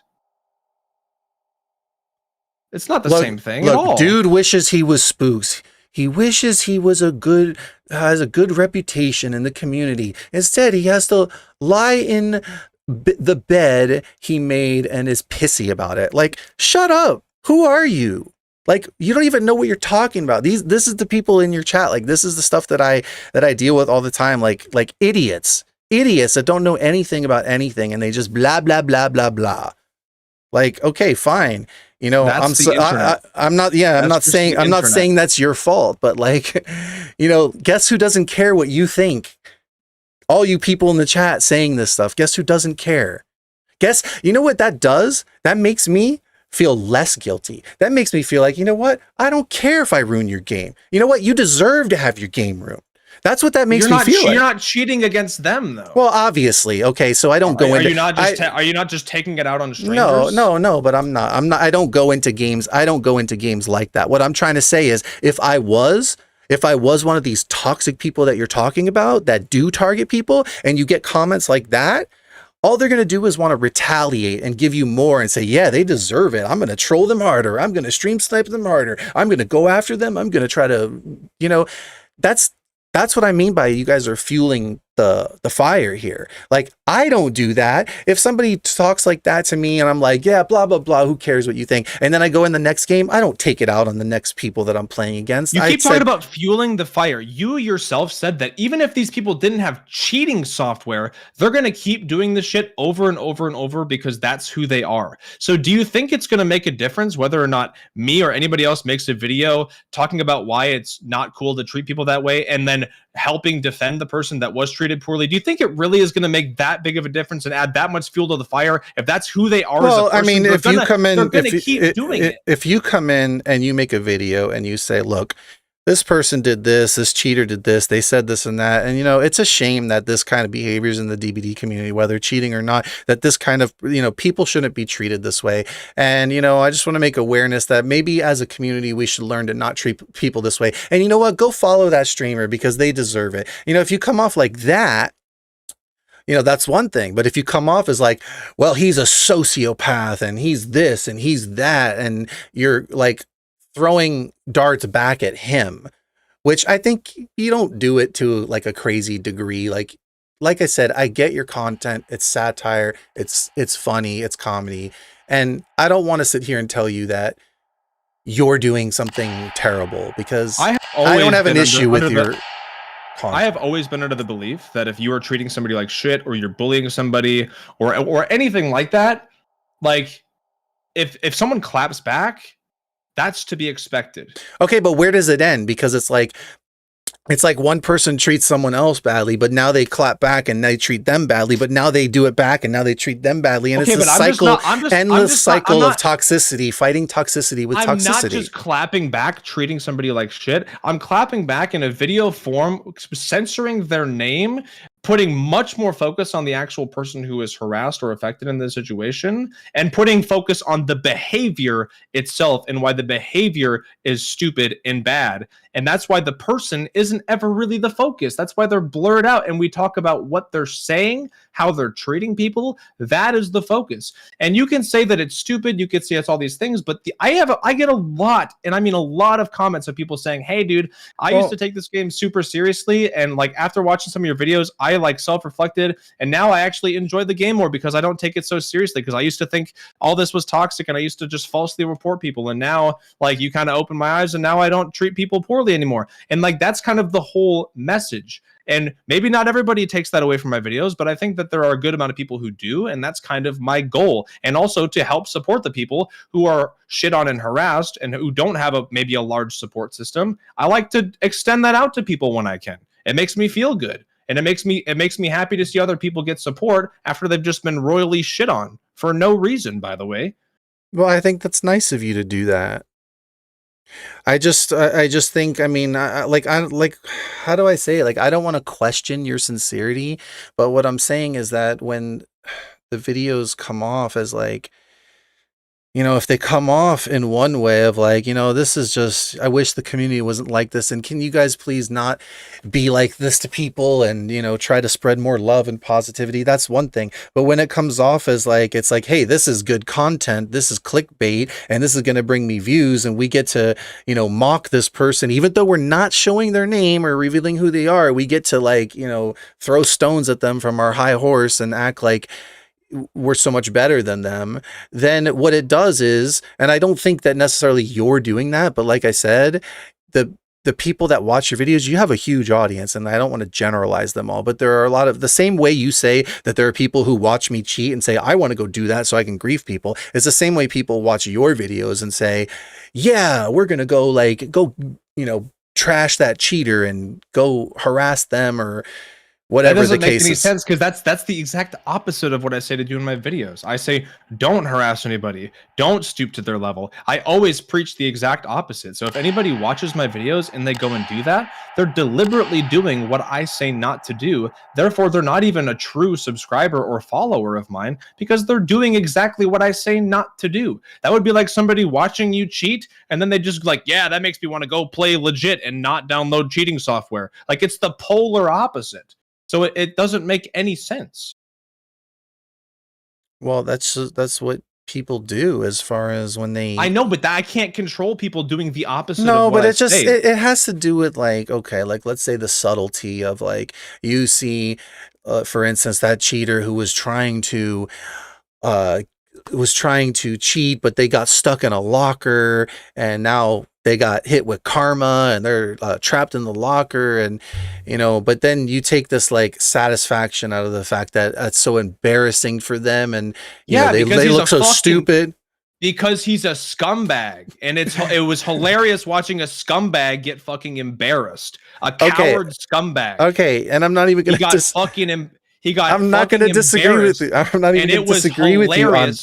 It's not the same thing at all. Dude wishes he was Spooks. He wishes he was has a good reputation in the community. Instead, he has to lie in the bed he made and is pissy about it. Like, shut up. Who are you? Like, you don't even know what you're talking about. This is the people in your chat. Like, this is the stuff that I deal with all the time. Like idiots that don't know anything about anything, and they just blah blah blah blah blah. Like, okay, fine. You know, I'm not saying that's your fault, but like, you know, guess who doesn't care what you think? All you people in the chat saying this stuff, guess who doesn't care? You know what that does? That makes me feel less guilty. That makes me feel like, you know what? I don't care if I ruin your game. You know what? You deserve to have your game ruined. That's what that makes me feel like. You're not cheating against them, though. Well, obviously. Okay, so I don't go into... Are you not just taking it out on strangers? No, but I'm not. I don't go into games. I don't go into games like that. What I'm trying to say is, if I was one of these toxic people that you're talking about, that do target people, and you get comments like that, all they're going to do is want to retaliate and give you more and say, yeah, they deserve it. I'm going to troll them harder. I'm going to stream snipe them harder. I'm going to go after them. I'm going to try to, you know, that's what I mean by you guys are fueling the fire here. Like, I don't do that. If somebody talks like that to me and I'm like, yeah, blah, blah, blah, who cares what you think? And then I go in the next game, I don't take it out on the next people that I'm playing against. You keep talking about fueling the fire. You yourself said that even if these people didn't have cheating software, they're going to keep doing this shit over and over and over because that's who they are. So do you think it's going to make a difference whether or not me or anybody else makes a video talking about why it's not cool to treat people that way and then helping defend the person that was treated poorly? Do you think it really is going to make that big of a difference and add that much fuel to the fire if that's who they are? Well, as a person, I mean, if you come in, if you come in and you make a video and you say, look, this person did this cheater did this, they said this and that, and you know, it's a shame that this kind of behaviors in the DBD community, whether cheating or not, that this kind of, you know, people shouldn't be treated this way. And you know, I just want to make awareness that maybe as a community we should learn to not treat people this way. And you know what, go follow that streamer because they deserve it. You know, if you come off like that, you know, that's one thing. But if you come off as like, well, he's a sociopath and he's this and he's that, and you're like throwing darts back at him, which I think you don't do it to like a crazy degree. Like I said, I get your content. It's satire. It's funny. It's comedy. And I don't want to sit here and tell you that you're doing something terrible, because I don't have an issue with your I have always been under the belief that if you are treating somebody like shit, or you're bullying somebody, or anything like that, like if someone claps back, that's to be expected. Okay, but where does it end? Because it's like one person treats someone else badly, but now they clap back and they treat them badly, but now they do it back and now they treat them badly. And okay, it's a cycle, endless cycle of toxicity, fighting toxicity with toxicity. I'm not just clapping back, treating somebody like shit. I'm clapping back in a video form, censoring their name, putting much more focus on the actual person who is harassed or affected in this situation, and putting focus on the behavior itself and why the behavior is stupid and bad. And that's why the person isn't ever really the focus. That's why they're blurred out. And we talk about what they're saying, how they're treating people. That is the focus. And you can say that it's stupid. You could say it's all these things, but I get a lot, and I mean a lot of comments of people saying, hey dude, I used to take this game super seriously. And like after watching some of your videos, I like self-reflected, and now I actually enjoy the game more because I don't take it so seriously, because I used to think all this was toxic and I used to just falsely report people. And now like you kind of open my eyes, and now I don't treat people poorly anymore. And like that's kind of the whole message. And maybe not everybody takes that away from my videos, but I think that there are a good amount of people who do, and that's kind of my goal. And also to help support the people who are shit on and harassed and who don't have maybe a large support system. I like to extend that out to people when I can. It makes me feel good. And it makes me happy to see other people get support after they've just been royally shit on for no reason, by the way. Well, I think that's nice of you to do that. I just think, I mean, like, how do I say it? Like, I don't want to question your sincerity, but what I'm saying is that when the videos come off as like, you know, if they come off in one way of like, you know, this is just, I wish the community wasn't like this, and can you guys please not be like this to people and, you know, try to spread more love and positivity, that's one thing. But when it comes off as like, it's like, hey, this is good content, this is clickbait, and this is going to bring me views, and we get to, you know, mock this person, even though we're not showing their name or revealing who they are, we get to like, you know, throw stones at them from our high horse and act like we're so much better than them. Then what it does is, and I don't think that necessarily you're doing that, but like I said, the people that watch your videos, you have a huge audience, and I don't want to generalize them all, but there are a lot of, the same way you say that there are people who watch me cheat and say, I want to go do that so I can grief people. It's the same way people watch your videos and say, yeah, we're going to go you know, trash that cheater and go harass them or whatever the case is. That doesn't make any sense, because that's the exact opposite of what I say to do in my videos. I say, don't harass anybody. Don't stoop to their level. I always preach the exact opposite. So if anybody watches my videos and they go and do that, they're deliberately doing what I say not to do. Therefore, they're not even a true subscriber or follower of mine, because they're doing exactly what I say not to do. That would be like somebody watching you cheat, and then they just like, yeah, that makes me want to go play legit and not download cheating software. Like, it's the polar opposite. So it doesn't make any sense. Well, that's what people do as far as when they... I know, but I can't control people doing the opposite no, of what but I it just, say. it has to do with like, okay, like let's say the subtlety of like, you see, for instance, that cheater who was trying to cheat, but they got stuck in a locker, and now they got hit with karma and they're trapped in the locker, and you know, but then you take this like satisfaction out of the fact that it's so embarrassing for them, and you know, they look so stupid because he's a scumbag, and it was hilarious watching a scumbag get fucking embarrassed, a coward scumbag. Okay, and I'm not even gonna I'm not going to disagree with you. I'm not even going to disagree with you on.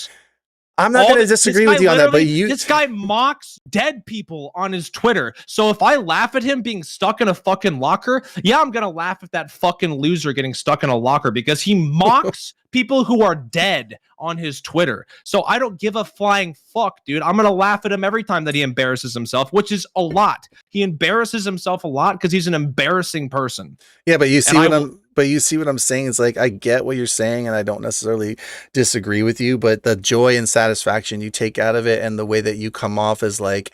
I'm not going to disagree with you on that, but this guy mocks dead people on his Twitter. So if I laugh at him being stuck in a fucking locker, yeah, I'm going to laugh at that fucking loser getting stuck in a locker, because he mocks people who are dead on his Twitter. So I don't give a flying fuck, dude. I'm going to laugh at him every time that he embarrasses himself, which is a lot. He embarrasses himself a lot because he's an embarrassing person. Yeah, but you see what I'm saying? It's like, I get what you're saying, and I don't necessarily disagree with you, but the joy and satisfaction you take out of it, and the way that you come off as like,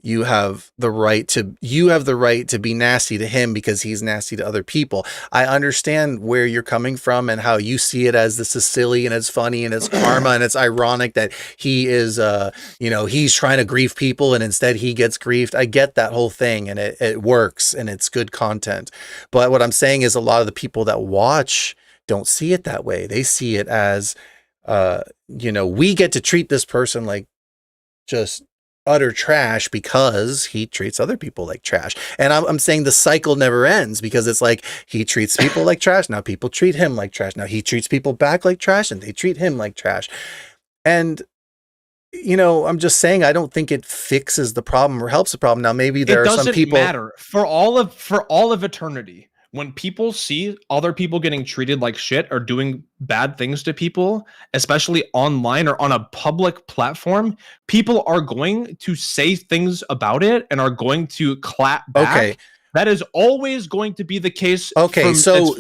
you have the right to be nasty to him because he's nasty to other people. I understand where you're coming from and how you see it as this is silly and it's funny and it's karma and it's ironic that he is he's trying to grief people and instead he gets griefed. I get that whole thing, and it works and it's good content. But what I'm saying is a lot of the people that watch don't see it that way. They see it as we get to treat this person like just utter trash because he treats other people like trash. And I'm saying the cycle never ends, because it's like he treats people like trash. Now people treat him like trash. Now he treats people back like trash and they treat him like trash. And, I'm just saying, I don't think it fixes the problem or helps the problem. Now, maybe there are some people. It doesn't matter for all of eternity. When people see other people getting treated like shit or doing bad things to people, especially online or on a public platform, people are going to say things about it and are going to clap back. Okay. That is always going to be the case. Okay, so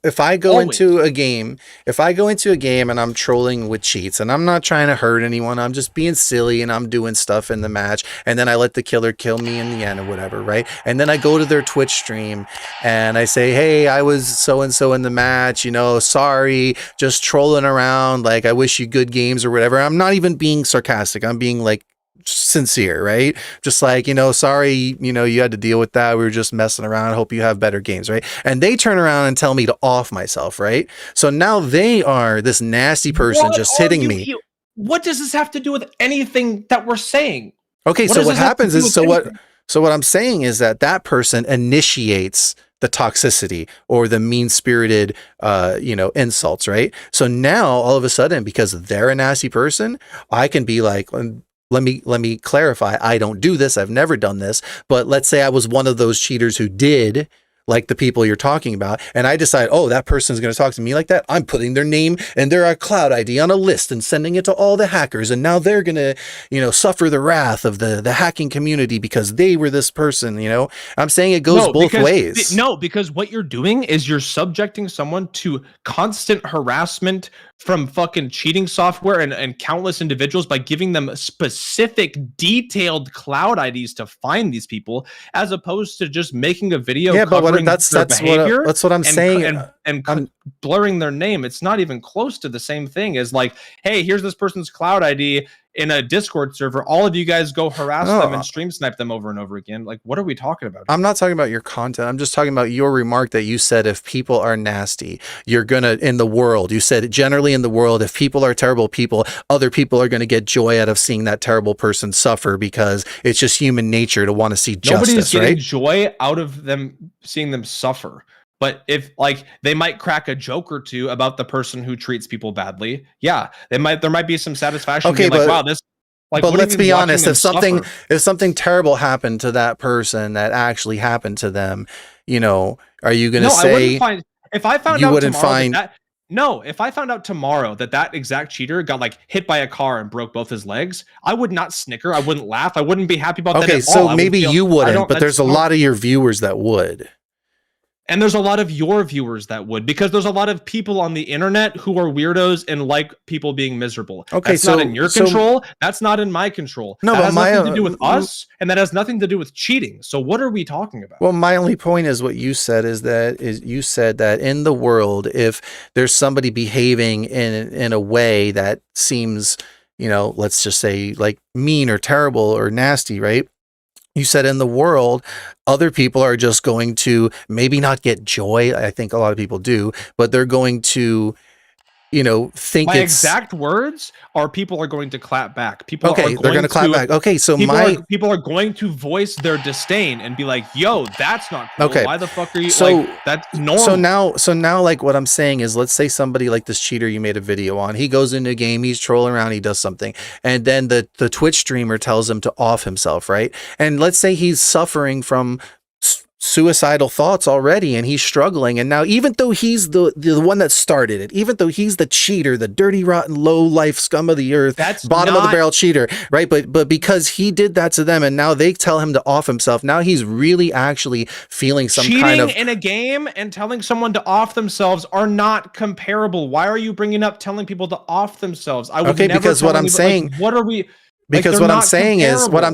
if I go into a game, and I'm trolling with cheats, and I'm not trying to hurt anyone, I'm just being silly and I'm doing stuff in the match, and then I let the killer kill me in the end or whatever, right? And then I go to their Twitch stream and I say, hey, I was so-and-so in the match, sorry, just trolling around, like I wish you good games or whatever. I'm not even being sarcastic. I'm being like sincere, right? Just like, sorry, you had to deal with that. We were just messing around. I hope you have better games, right? And they turn around and tell me to off myself, right? So now they are this nasty person just hitting me. What does this have to do with anything that we're saying? Okay, so what happens is, so what I'm saying is that person initiates the toxicity or the mean-spirited, insults, right? So now all of a sudden, because they're a nasty person, I can be like, let me clarify. I don't do this. I've never done this. But let's say I was one of those cheaters who did, like the people you're talking about, and I decide, oh, that person's going to talk to me like that. I'm putting their name and their cloud ID on a list and sending it to all the hackers. And now they're going to, suffer the wrath of the hacking community because they were this person, I'm saying it goes both ways. No, because what you're doing is you're subjecting someone to constant harassment from fucking cheating software and countless individuals by giving them specific detailed cloud IDs to find these people, as opposed to just making a video covering their behavior. That's what I'm saying. And blurring their name. It's not even close to the same thing as like, hey, here's this person's cloud ID in a Discord server. All of you guys go harass them and stream snipe them over and over again. Like, what are we talking about here? I'm not talking about your content. I'm just talking about your remark that you said, if people are nasty, you're gonna, in the world, you said generally in the world, if people are terrible people, other people are going to get joy out of seeing that terrible person suffer, because it's just human nature to want to see justice. Nobody's getting joy out of them seeing them suffer. But if, like, they might crack a joke or two about the person who treats people badly, yeah, there might be some satisfaction. Okay, but, like, wow, this. Like, but let's be honest, if something terrible happened to that person that actually happened to them, are you going to say? If I found out tomorrow that exact cheater got like hit by a car and broke both his legs, I would not snicker. I wouldn't laugh. I wouldn't be happy about that at all. Okay, so maybe you wouldn't, but there's a lot of your viewers that would. And there's a lot of your viewers that would, because there's a lot of people on the internet who are weirdos and like people being miserable. Okay, that's not in your control. That's not in my control. No, that but has nothing to do with us, and that has nothing to do with cheating. So what are we talking about? Well, my only point is what you said you said that in the world, if there's somebody behaving in a way that seems, let's just say like mean or terrible or nasty, right? You said in the world, other people are just going to maybe not get joy. I think a lot of people do, but they're going to, think my exact words are people are going to clap back. They're going to clap back. Okay, so people are going to voice their disdain and be like, "Yo, that's not cool. Okay. Why the fuck are you like that's normal?" So now, like what I'm saying is, let's say somebody like this cheater you made a video on, he goes into a game, he's trolling around, he does something, and then the Twitch streamer tells him to off himself, right? And let's say he's suffering from suicidal thoughts already and he's struggling, and now even though he's the one that started it, even though he's the cheater, the dirty rotten low life scum of the earth, that's bottom of the barrel cheater, right? But because he did that to them and now they tell him to off himself, now he's really actually feeling some cheating kind of in a game and telling someone to off themselves are not comparable. Why are you bringing up telling people to off themselves? I would never because what I'm saying, like, what are we Because what I'm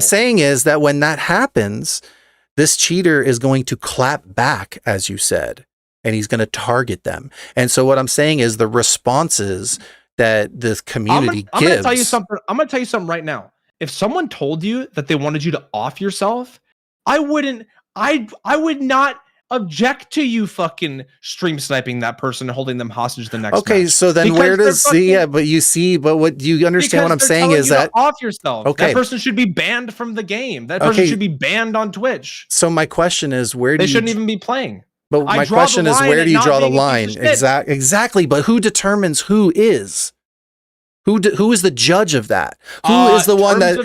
saying is that when that happens, this cheater is going to clap back, as you said, and he's going to target them. And so what I'm saying is the responses that this community gives. I'm going to tell you something. I'm going to tell you something right now. If someone told you that they wanted you to off yourself, I would not object to you fucking stream sniping that person and holding them hostage the next match. So then because where does but what you understand what I'm saying is that off yourself. That person should be banned from the game. That person should be banned on Twitch. So my question is, where do they shouldn't even be playing? But my question is, where do you draw the line? Exactly. But who determines who is? Who is the judge of that? Who is the one that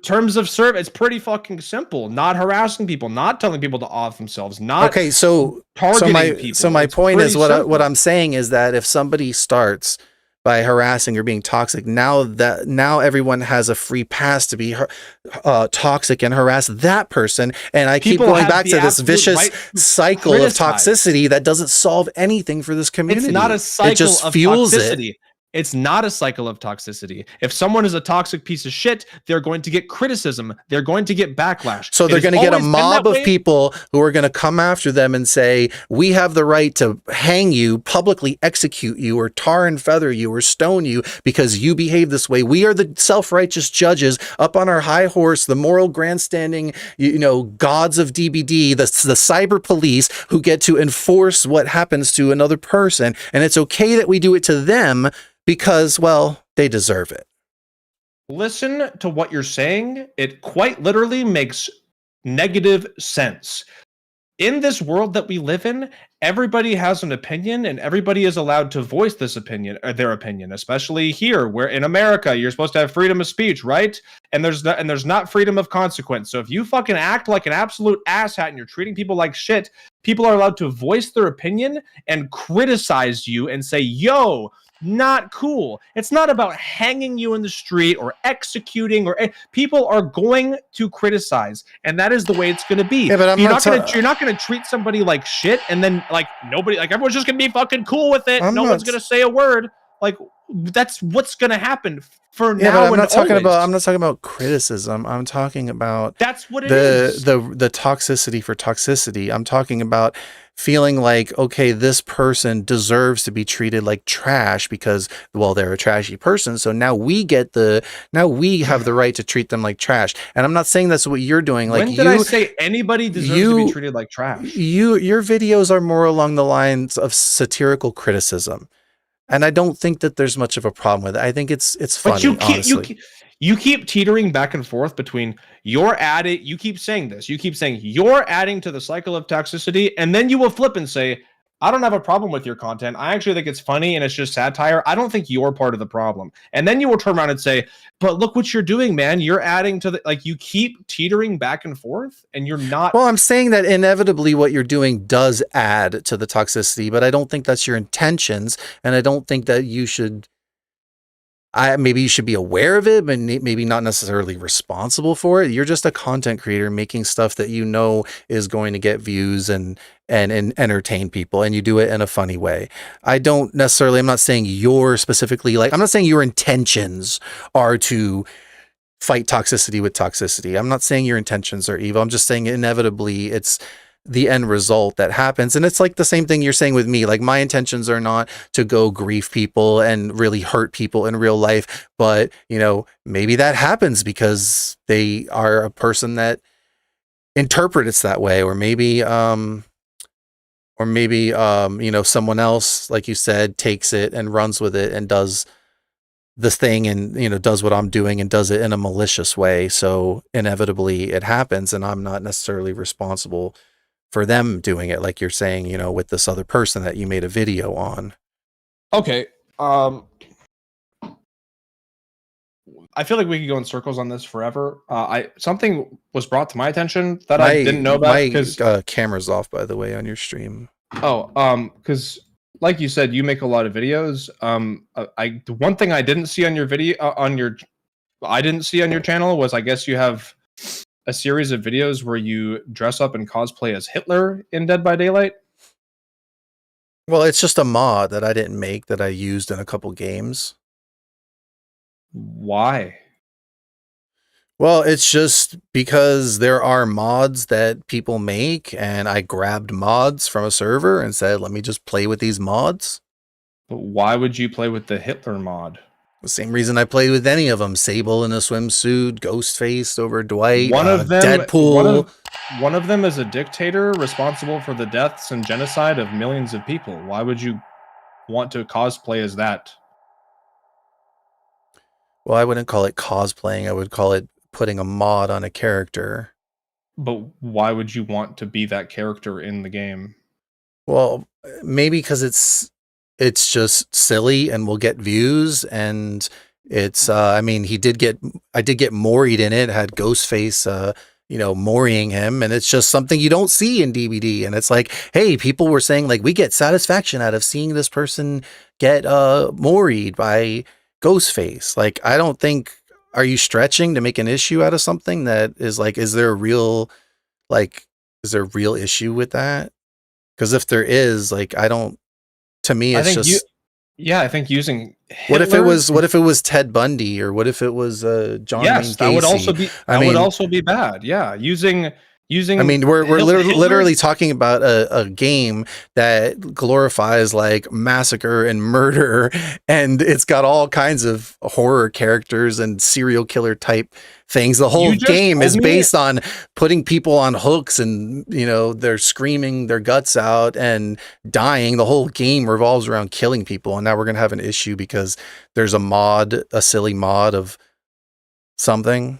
terms of service? It's pretty fucking simple. Not harassing people, not telling people to off themselves, not targeting people. So my point is what I'm saying is that if somebody starts by harassing or being toxic, now everyone has a free pass to be toxic and harass that person. And I keep going back to this vicious cycle of toxicity that doesn't solve anything for this community. It's not a cycle it just of fuels toxicity. It. It's not a cycle of toxicity. If someone is a toxic piece of shit, they're going to get criticism. They're going to get backlash. So they're going to get a mob of people who are going to come after them and say, we have the right to hang you, publicly execute you, or tar and feather you, or stone you because you behave this way. We are the self-righteous judges up on our high horse, the moral grandstanding, gods of DBD, the cyber police who get to enforce what happens to another person. And it's okay that we do it to them, because, well, they deserve it. Listen to what you're saying. It quite literally makes negative sense. In this world that we live in, everybody has an opinion and everybody is allowed to voice this opinion, or their opinion, especially here, where in America, you're supposed to have freedom of speech, right? And there's not freedom of consequence. So if you fucking act like an absolute asshat and you're treating people like shit, people are allowed to voice their opinion and criticize you and say, yo, not cool. It's not about hanging you in the street or executing, or people are going to criticize, and that is the way it's going to be. Yeah, but you're not going to treat somebody like shit, and then everyone's just going to be fucking cool with it. No one's going to say a word. Like, that's what's going to happen for now. But I'm not talking about criticism. I'm talking about that's what it is. The toxicity for toxicity. I'm talking about feeling like, okay, this person deserves to be treated like trash because, well, they're a trashy person. So now we have the right to treat them like trash. And I'm not saying that's what you're doing. Like, when did I say anybody deserves to be treated like trash? Your videos are more along the lines of satirical criticism. And I don't think that there's much of a problem with it. I think it's funny, honestly. You keep teetering back and forth between you keep saying this. You keep saying you're adding to the cycle of toxicity, and then you will flip and say, I don't have a problem with your content. I actually think it's funny and it's just satire. I don't think you're part of the problem. And then you will turn around and say, but look what you're doing, man. You're adding to you keep teetering back and forth and you're not. Well, I'm saying that inevitably what you're doing does add to the toxicity, but I don't think that's your intentions. And I don't think that you should, maybe you should be aware of it, but maybe not necessarily responsible for it. You're just a content creator making stuff that you know is going to get views and entertain people, and you do it in a funny way. I'm not saying you're specifically I'm not saying your intentions are to fight toxicity with toxicity. I'm not saying your intentions are evil. I'm just saying inevitably it's the end result that happens. And it's like the same thing you're saying with me. Like, my intentions are not to go grief people and really hurt people in real life, but maybe that happens because they are a person that interprets that way, or maybe someone else, like you said, takes it and runs with it and does this thing and does what I'm doing and does it in a malicious way. So inevitably it happens, and I'm not necessarily responsible for them doing it, like you're saying, with this other person that you made a video on. Okay. I feel like we could go in circles on this forever. Something was brought to my attention that I didn't know about. Because camera's off, by the way, on your stream. Because like you said, you make a lot of videos. The one thing I didn't see on your video I didn't see on your channel was, I guess you have a series of videos where you dress up and cosplay as Hitler in Dead by Daylight. Well, it's just a mod that I didn't make, that I used in a couple games. Why? Well, it's just because there are mods that people make, and I grabbed mods from a server and said, let me just play with these mods. But why would you play with the Hitler mod? The same reason I played with any of them. Sable in a swimsuit, Ghostface over Dwight, One of them, Deadpool. one of them is a dictator responsible for the deaths and genocide of millions of people. Why would you want to cosplay as that? Well, I wouldn't call it cosplaying. I would call it putting a mod on a character. But why would you want to be that character in the game? Well, maybe because it's just silly and will get views, and it's I mean, I did get Moried in it, had Ghostface Moriing him, and it's just something you don't see in DBD. And it's like, hey, people were saying like we get satisfaction out of seeing this person get Moried by Ghostface. Like, I don't think, are you stretching to make an issue out of something that is like, is there a real issue with that? Because if there is, like, I don't, to me, it's just, I think using Hitler, what if it was Ted Bundy, or what if it was John Wayne Gacy? That would also be would also be bad. Yeah, using. I mean, we're literally talking about a game that glorifies like massacre and murder, and it's got all kinds of horror characters and serial killer type things. The whole game is based on putting people on hooks, and they're screaming their guts out and dying. The whole game revolves around killing people, and now we're gonna have an issue because there's a silly mod of something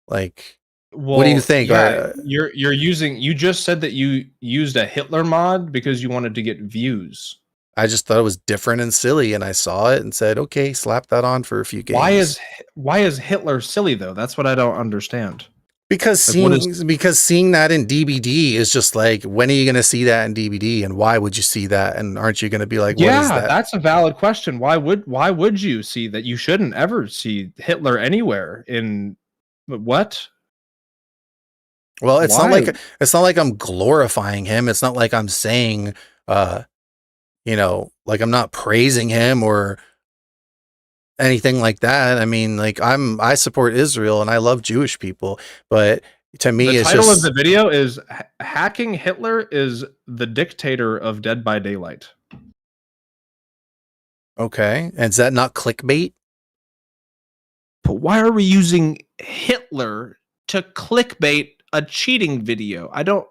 like. Well, what do you think? Yeah, you just said that you used a Hitler mod because you wanted to get views. I just thought it was different and silly, and I saw it and said, okay, slap that on for a few games. Why is Hitler silly though? That's what I don't understand. Because seeing that in DBD is just like, when are you going to see that in DBD, and why would you see that? And aren't you going to be like, what is that? That's a valid question. Why would you see that? You shouldn't ever see Hitler anywhere in what? Well, it's not like I'm glorifying him. It's not like I'm saying, like I'm not praising him or anything like that. I mean, like I support Israel and I love Jewish people, but to me, the title of the video is "Hacking Hitler is the Dictator of Dead by Daylight." Okay, and is that not clickbait? But why are we using Hitler to clickbait a cheating video? I don't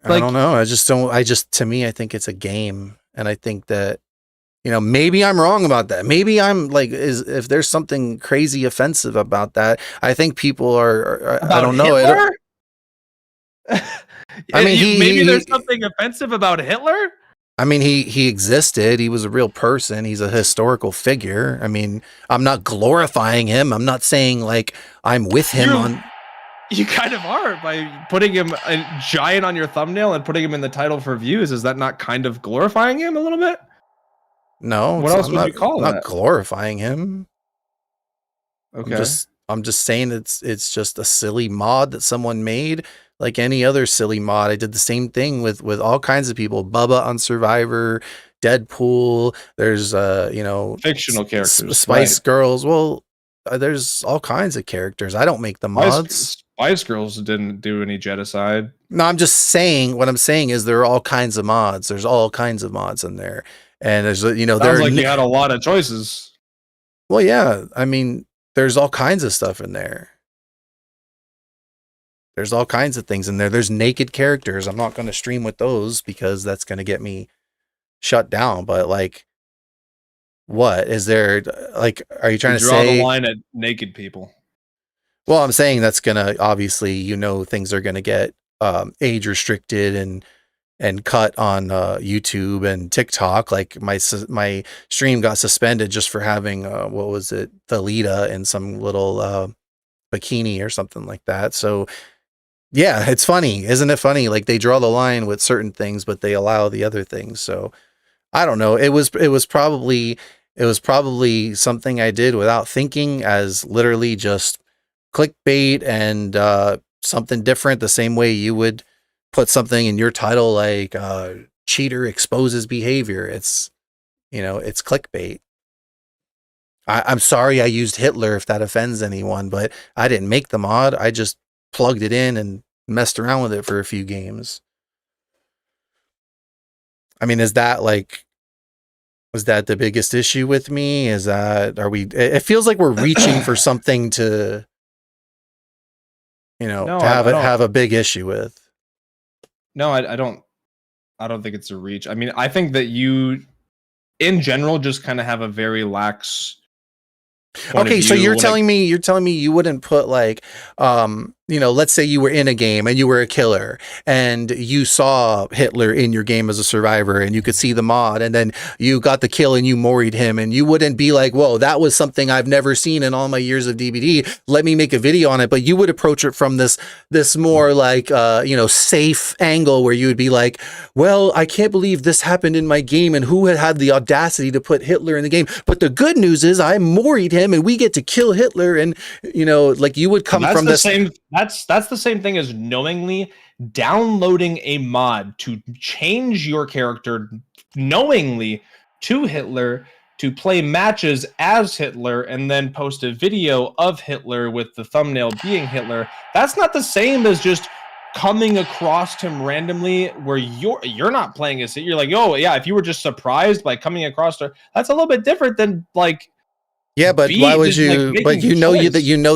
know. To me, I think it's a game. And I think that, maybe I'm wrong about that. Maybe I'm like, if there's something crazy offensive about that, I think people are I don't know. I mean, maybe there's something offensive about Hitler. I mean, he existed. He was a real person. He's a historical figure. I mean, I'm not glorifying him. I'm not saying like I'm with him You kind of are by putting him a giant on your thumbnail and putting him in the title for views. Is that not kind of glorifying him a little bit? No. What else would you call that? Not glorifying him. Okay. I'm just saying it's just a silly mod that someone made, like any other silly mod. I did the same thing with all kinds of people. Bubba on Survivor, Deadpool. There's fictional characters, Spice Girls. Well, there's all kinds of characters. I don't make the mods. Spice Girls didn't do any genocide. No, I'm just saying. What I'm saying is there are all kinds of mods. There's all kinds of mods in there, and there's sounds like you had a lot of choices. Well, yeah. I mean, there's all kinds of stuff in there. There's all kinds of things in there. There's naked characters. I'm not going to stream with those because that's going to get me shut down. But like, what is there? Like, are you trying to draw the line at naked people? Well, I'm saying that's going to obviously, things are going to get age restricted and cut on YouTube and TikTok. Like my stream got suspended just for having what was it, Thalita in some little bikini or something like that. So yeah, it's funny, isn't it funny? Like they draw the line with certain things, but they allow the other things. So I don't know. It was probably something I did without thinking, as literally just clickbait and something different, the same way you would put something in your title like cheater exposes behavior. It's it's clickbait. I'm sorry I used Hitler if that offends anyone, but I didn't make the mod. I just plugged it in and messed around with it for a few games. I mean, is that like, was that the biggest issue with me? Is that, are we, it feels like we're reaching for something to, you know, No, to I don't. have a big issue with. No, I don't. I don't think it's a reach. I mean, I think that you, in general, just kind of have a very lax point of Okay, so view. you're telling me you wouldn't put like you know, let's say you were in a game and you were a killer and you saw Hitler in your game as a survivor and you could see the mod and then you got the kill and you moried him and you wouldn't be like, whoa, that was something I've never seen in all my years of DBD. Let me make a video on it. But you would approach it from this more like you know, safe angle where you would be like, well, I can't believe this happened in my game and who had the audacity to put Hitler in the game. But the good news is I moried him and we get to kill Hitler. And you know, like you would come from this same. That's the same thing as knowingly downloading a mod to change your character knowingly to Hitler to play matches as Hitler and then post a video of Hitler with the thumbnail being Hitler. That's not the same as just coming across him randomly where you're not playing as Hitler. You're like, oh yeah, if you were just surprised by coming across her, that's a little bit different than like. Yeah, but why would you? Like, but you know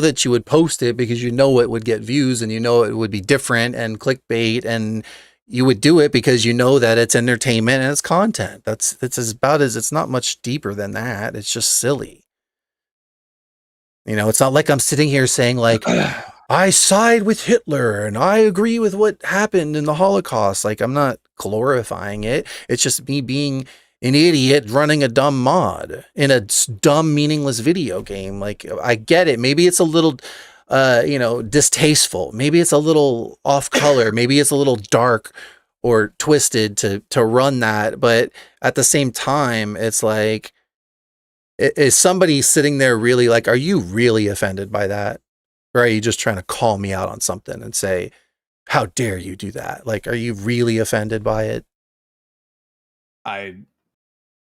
that you would post it because you know it would get views and you know it would be different and clickbait and you would do it because you know that it's entertainment and it's content. That's it's not much deeper than that. It's just silly. You know, it's not like I'm sitting here saying like I side with Hitler and I agree with what happened in the Holocaust. Like I'm not glorifying it. It's just me being an idiot running a dumb mod in a dumb, meaningless video game. Like, I get it. Maybe it's a little, you know, distasteful. Maybe it's a little off color. Maybe it's a little dark or twisted to run that. But at the same time, it's like, is somebody sitting there really like, are you really offended by that? Or are you just trying to call me out on something and say, how dare you do that? Like, are you really offended by it? I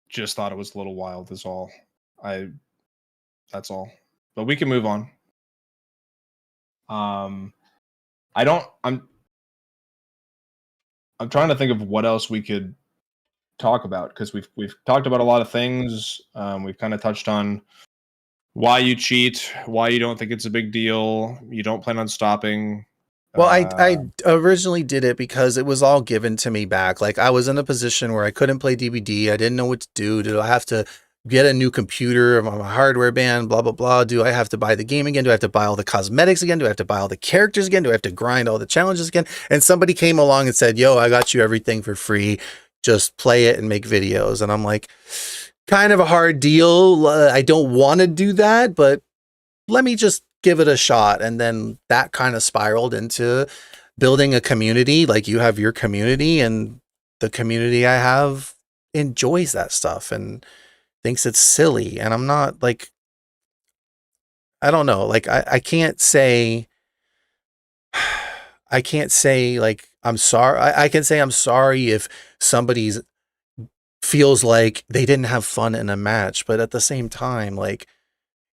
just thought it was a little wild is all. That's all. But we can move on. I'm trying to think of what else we could talk about because we've talked about a lot of things. We've kind of touched on why you cheat, why you don't think it's a big deal, you don't plan on stopping. Well, I originally did it because it was all given to me back. Like I was in a position where I couldn't play DVD. I didn't know what to do. Do I have to get a new computer? Am I a hardware ban? Blah, blah, blah. Do I have to buy the game again? Do I have to buy all the cosmetics again? Do I have to buy all the characters again? Do I have to grind all the challenges again? And somebody came along and said, yo, I got you everything for free. Just play it and make videos. And I'm like, kind of a hard deal. I don't want to do that, but let me just give it a shot. And then that kind of spiraled into building a community. Like you have your community and the community I have enjoys that stuff and thinks it's silly. And I'm not like, I don't know. Like I can't say like, I'm sorry. I can say I'm sorry if somebody's feels like they didn't have fun in a match, but at the same time, like,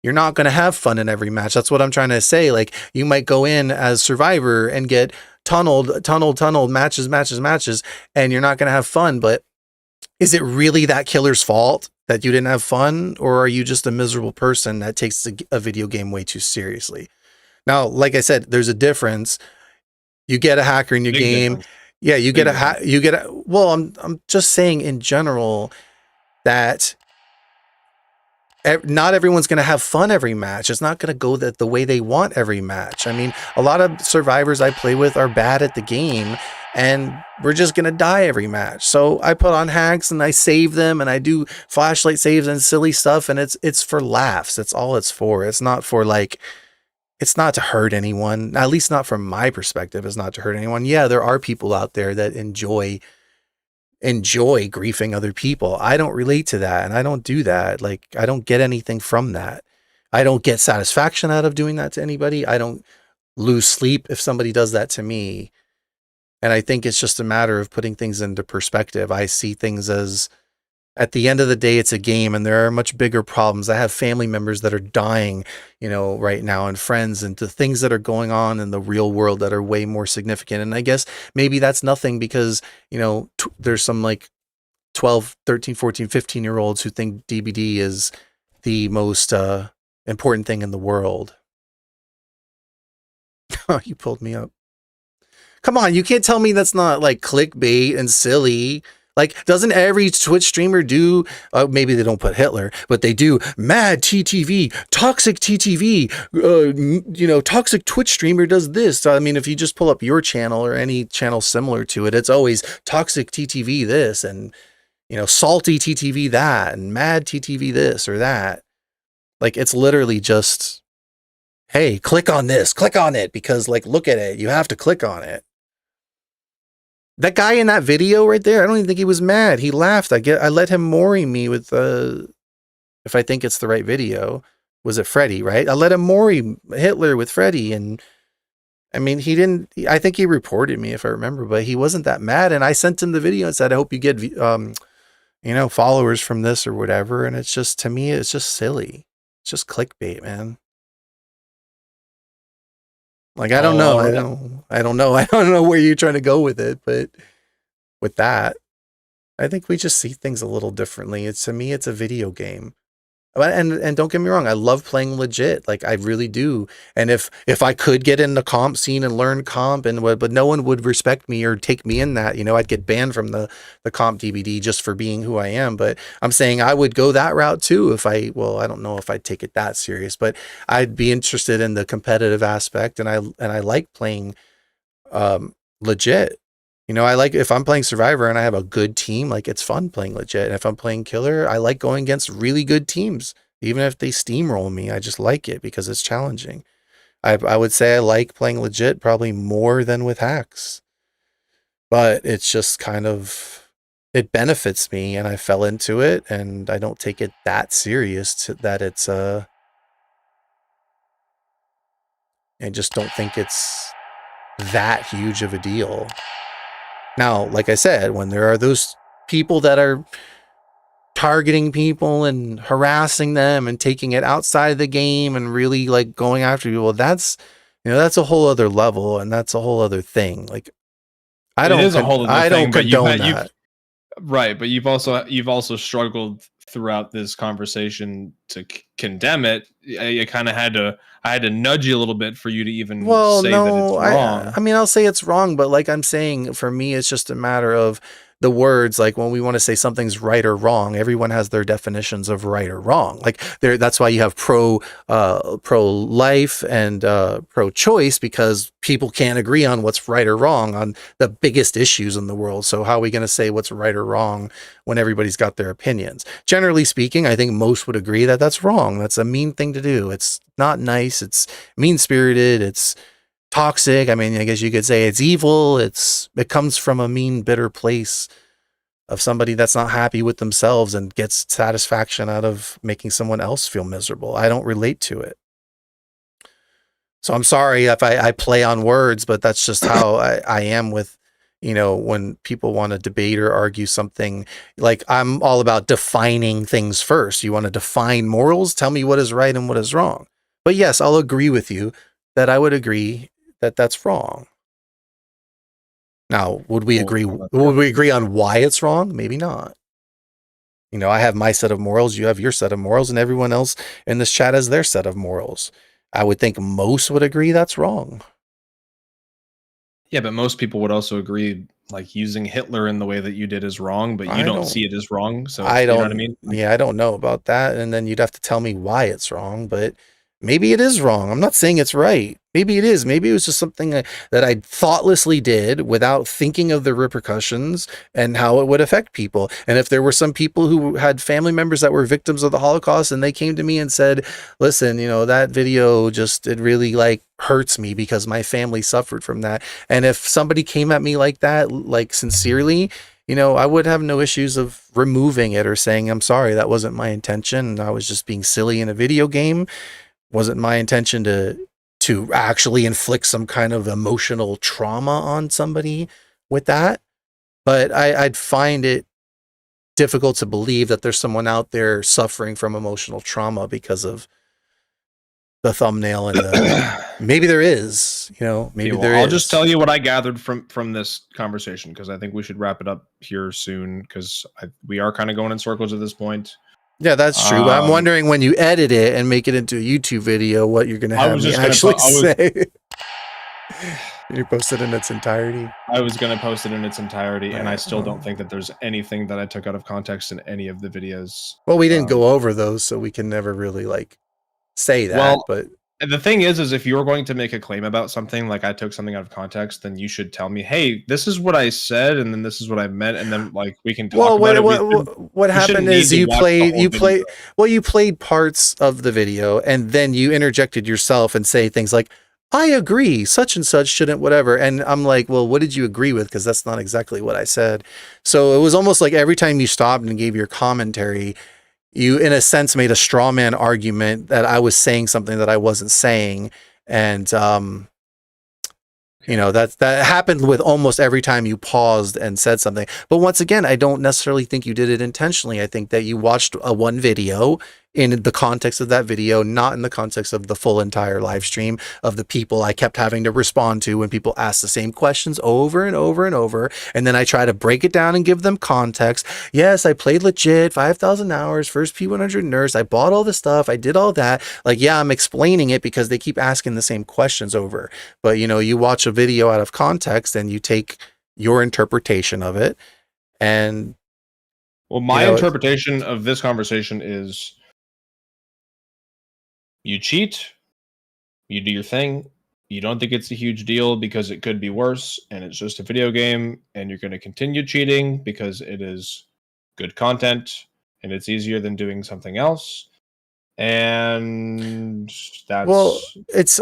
you're not going to have fun in every match. That's what I'm trying to say. Like you might go in as survivor and get tunneled matches, and you're not going to have fun. But is it really that killer's fault that you didn't have fun? Or are you just a miserable person that takes a video game way too seriously? Now, like I said, there's a difference. You get a hacker in your game. Difference. Yeah, you get well, I'm just saying in general that not everyone's going to have fun every match. It's not going to go the way they want every match. I mean, a lot of survivors I play with are bad at the game and we're just going to die every match. So I put on hacks and I save them and I do flashlight saves and silly stuff. And it's for laughs. That's all it's for. It's not for like, it's not to hurt anyone. At least not from my perspective. It's not to hurt anyone. Yeah, there are people out there that enjoy griefing other people. I don't relate to that and I don't do that. Like I don't get anything from that. I don't get satisfaction out of doing that to anybody. I don't lose sleep if somebody does that to me. And I think it's just a matter of putting things into perspective. I see things as At the end of the day, it's a game, and there are much bigger problems. I have family members that are dying, right now, and friends, and the things that are going on in the real world that are way more significant. And I guess maybe that's nothing because, there's some like 12, 13, 14, 15-year-olds who think DBD is the most important thing in the world. You pulled me up. Come on, you can't tell me that's not like clickbait and silly. Like, doesn't every Twitch streamer do, maybe they don't put Hitler, but they do mad TTV, toxic TTV, toxic Twitch streamer does this. So, I mean, if you just pull up your channel or any channel similar to it, it's always toxic TTV this and, salty TTV that and mad TTV this or that. Like, it's literally just, hey, click on this, click on it, because like, look at it. You have to click on it. That guy in that video right there, I don't even think he was mad. He laughed. I let him mori me with, if I think it's the right video, was it Freddy, right? I let him mori Hitler with Freddy. And I mean, I think he reported me if I remember, but he wasn't that mad. And I sent him the video and said, I hope you get, followers from this or whatever. And it's just, to me, it's just silly. It's just clickbait, man. Like, I don't know. I don't know where you're trying to go with it, but with that, I think we just see things a little differently. To me, it's a video game. And don't get me wrong, I love playing legit. Like, I really do. And if I could get in the comp scene and learn comp, but no one would respect me or take me in that, I'd get banned from the comp DBD just for being who I am. But I'm saying I would go that route too I don't know if I'd take it that serious, but I'd be interested in the competitive aspect, and I like playing legit. I like, if I'm playing Survivor and I have a good team, like, it's fun playing legit. And if I'm playing Killer, I like going against really good teams. Even if they steamroll me, I just like it because it's challenging. I would say I like playing legit probably more than with hacks. But it's just kind of, it benefits me, and I fell into it, and I don't take it that serious that it's, I just don't think it's that huge of a deal. Now, like I said, when there are those people that are targeting people and harassing them and taking it outside the game and really like going after people, that's a whole other level, and that's a whole other thing. Like, I don't condone that. Right, but you've also struggled throughout this conversation to condemn it. I kind of had to nudge you a little bit for you to even say that it's wrong. I mean, I'll say it's wrong, but like I'm saying, for me, it's just a matter of the words. Like, when we want to say something's right or wrong, everyone has their definitions of right or wrong. Like, that's why you have pro life and pro choice, because people can't agree on what's right or wrong on the biggest issues in the world. So how are we going to say what's right or wrong when everybody's got their opinions? Generally speaking, I think most would agree that that's wrong. That's a mean thing to do. It's not nice. It's mean-spirited. It's toxic. I mean, I guess you could say it's evil. It comes from a mean, bitter place of somebody that's not happy with themselves and gets satisfaction out of making someone else feel miserable. I don't relate to it. So I'm sorry if I play on words, but that's just how I am with, when people want to debate or argue something. Like, I'm all about defining things first. You want to define morals? Tell me what is right and what is wrong. But yes, I'll agree with you that I would agree that that's wrong. Now, would we agree on why it's wrong? Maybe not. I have my set of morals, you have your set of morals, and everyone else in this chat has their set of morals. I would think most would agree that's wrong. Yeah, but most people would also agree, like, using Hitler in the way that you did is wrong, but you don't see it as wrong. So you know what I mean? Yeah, I don't know about that. And then you'd have to tell me why it's wrong, but maybe it is wrong. I'm not saying it's right. Maybe it is. Maybe it was just something that I thoughtlessly did without thinking of the repercussions and how it would affect people. And if there were some people who had family members that were victims of the Holocaust and they came to me and said, listen, that video it really like hurts me because my family suffered from that. And if somebody came at me like that, like sincerely, I would have no issues of removing it or saying, I'm sorry, that wasn't my intention. I was just being silly in a video game. Wasn't my intention to actually inflict some kind of emotional trauma on somebody with that. But I'd find it difficult to believe that there's someone out there suffering from emotional trauma because of the thumbnail and the maybe there is, you know, maybe there is. I'll just tell you what I gathered from this conversation, because I think we should wrap it up here soon, because we are kind of going in circles at this point. Yeah, that's true. But I'm wondering when you edit it and make it into a YouTube video, what you're going to have me actually say. You post it in its entirety. I was going to post it in its entirety, and I still don't think that there's anything that I took out of context in any of the videos. Well, we didn't go over those, so we can never really like say that. Well, but the thing is if you're going to make a claim about something, like I took something out of context, then you should tell me, hey, this is what I said, and then this is what I meant, and then like we can talk about it. What happened is you played parts of the video, and then you interjected yourself and say things like, I agree, such and such shouldn't, whatever. And I'm like, well, what did you agree with? Because that's not exactly what I said. So it was almost like every time you stopped and gave your commentary, you, in a sense, made a straw man argument that I was saying something that I wasn't saying. And, you know, that happened with almost every time you paused and said something. But once again, I don't necessarily think you did it intentionally. I think that you watched one video in the context of that video, not in the context of the full entire live stream of the people I kept having to respond to when people ask the same questions over and over and over. And then I try to break it down and give them context. Yes, I played legit, 5,000 hours, first P100 nurse. I bought all the stuff. I did all that. Like, yeah, I'm explaining it because they keep asking the same questions over. But, you know, you watch a video out of context and you take your interpretation of it. And, well, my interpretation of this conversation is, you cheat, you do your thing, you don't think it's a huge deal because it could be worse, and it's just a video game, and you're going to continue cheating because it is good content, and it's easier than doing something else. And that's... Well,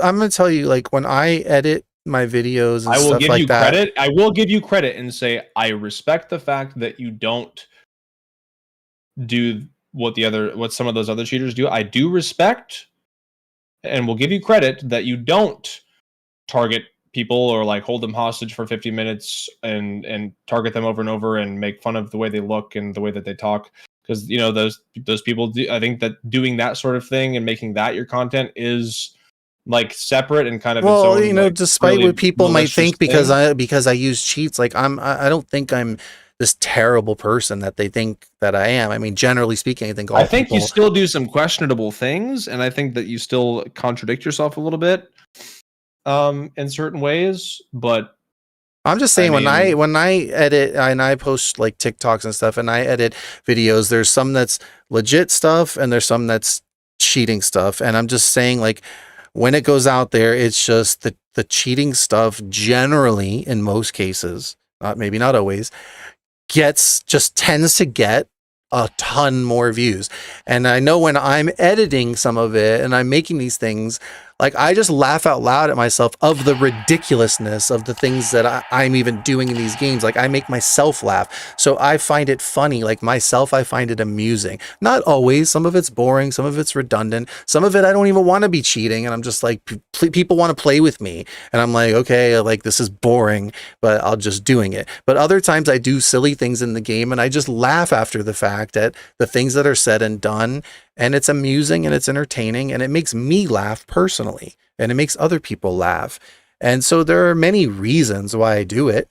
I'm going to tell you, like, when I edit my videos and stuff like that... I will give you credit and say, I respect the fact that you don't do what some of those other cheaters do. I do respect... and we'll give you credit that you don't target people or like hold them hostage for 50 minutes and target them over and over and make fun of the way they look and the way that they talk. Because, you know, those people do, I think that doing that sort of thing and making that your content is like separate and kind of its own, you know, like, despite what people might think because I use cheats, like I don't think I'm this terrible person that they think that I am. I mean, generally speaking, I think you still do some questionable things, and I think that you still contradict yourself a little bit in certain ways. But I'm just saying, when I edit and I post like TikToks and stuff, and I edit videos, there's some that's legit stuff and there's some that's cheating stuff. And I'm just saying, like, when it goes out there, it's just the cheating stuff generally, in most cases, maybe not always, tends to get a ton more views. And I know when I'm editing some of it and I'm making these things, like, I just laugh out loud at myself of the ridiculousness of the things that I'm even doing in these games. Like, I make myself laugh. So I find it funny. Like, myself, I find it amusing. Not always. Some of it's boring. Some of it's redundant. Some of it, I don't even want to be cheating. And I'm just like, people want to play with me. And I'm like, okay, like, this is boring, but I'll just doing it. But other times I do silly things in the game and I just laugh after the fact at the things that are said and done. And it's amusing and it's entertaining and it makes me laugh personally and it makes other people laugh. And so there are many reasons why I do it.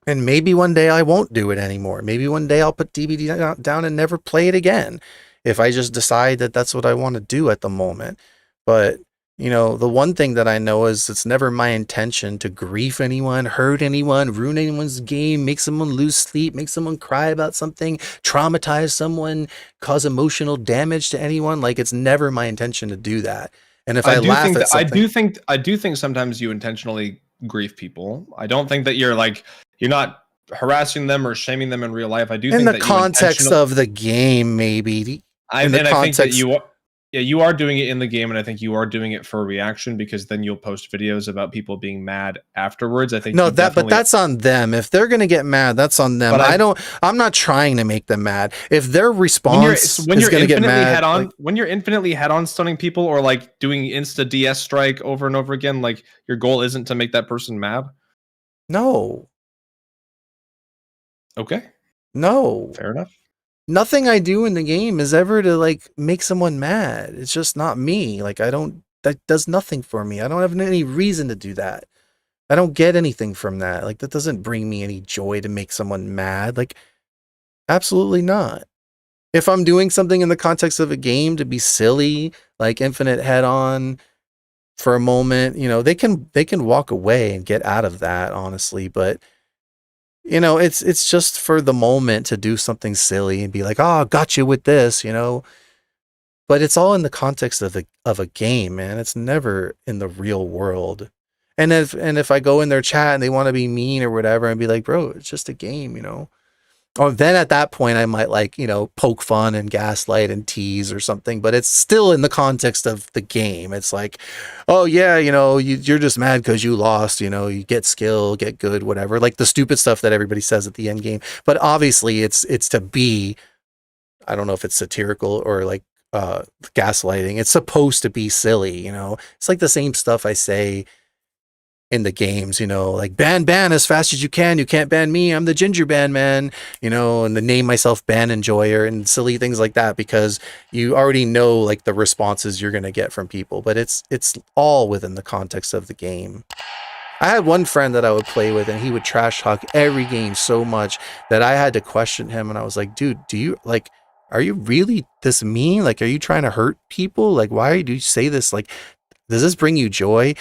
And maybe one day I won't do it anymore. Maybe one day I'll put DVD down and never play it again if I just decide that that's what I want to do at the moment. But, you know, the one thing that I know is it's never my intention to grief anyone, hurt anyone, ruin anyone's game, make someone lose sleep, make someone cry about something, traumatize someone, cause emotional damage to anyone. Like, it's never my intention to do that. And if I laugh at something, I do think sometimes you intentionally grief people. I don't think that you're not harassing them or shaming them in real life. I do think that in the context of the game, maybe. I think that you are doing it in the game, and I think you are doing it for a reaction, because then you'll post videos about people being mad afterwards. I think but that's on them. If they're gonna get mad, that's on them. I'm not trying to make them mad. If their response is gonna get mad, when you're infinitely head-on stunning people or like doing insta DS strike over and over again, like, your goal isn't to make that person mad. No. Okay. No. Fair enough. nothing I do in the game is ever to like make someone mad. It's just not me. Like that does nothing for me. I don't have any reason to do that. I don't get anything from that. Like that doesn't bring me any joy to make someone mad. Like absolutely not. If I'm doing something in the context of a game to be silly, like infinite head on for a moment, they can walk away and get out of that, honestly, but it's just for the moment to do something silly and be like, "Oh, got you with this," But it's all in the context of a game, man. It's never in the real world. And if I go in their chat and they want to be mean or whatever and be like, "Bro, it's just a game." Or then at that point I might like, poke fun and gaslight and tease or something, but it's still in the context of the game. It's like, oh yeah, you're just mad because you lost, you get skill, get good, whatever. Like the stupid stuff that everybody says at the end game. But obviously it's to be, I don't know if it's satirical or like gaslighting. It's supposed to be silly, It's like the same stuff I say in the games, like ban as fast as you can. You can't ban me. I'm the ginger ban man, and the name myself ban enjoyer and silly things like that, because you already know like the responses you're going to get from people, but it's all within the context of the game. I had one friend that I would play with and he would trash talk every game so much that I had to question him. And I was like, dude, are you really this mean? Like, are you trying to hurt people? Like, why do you say this? Like, does this bring you joy?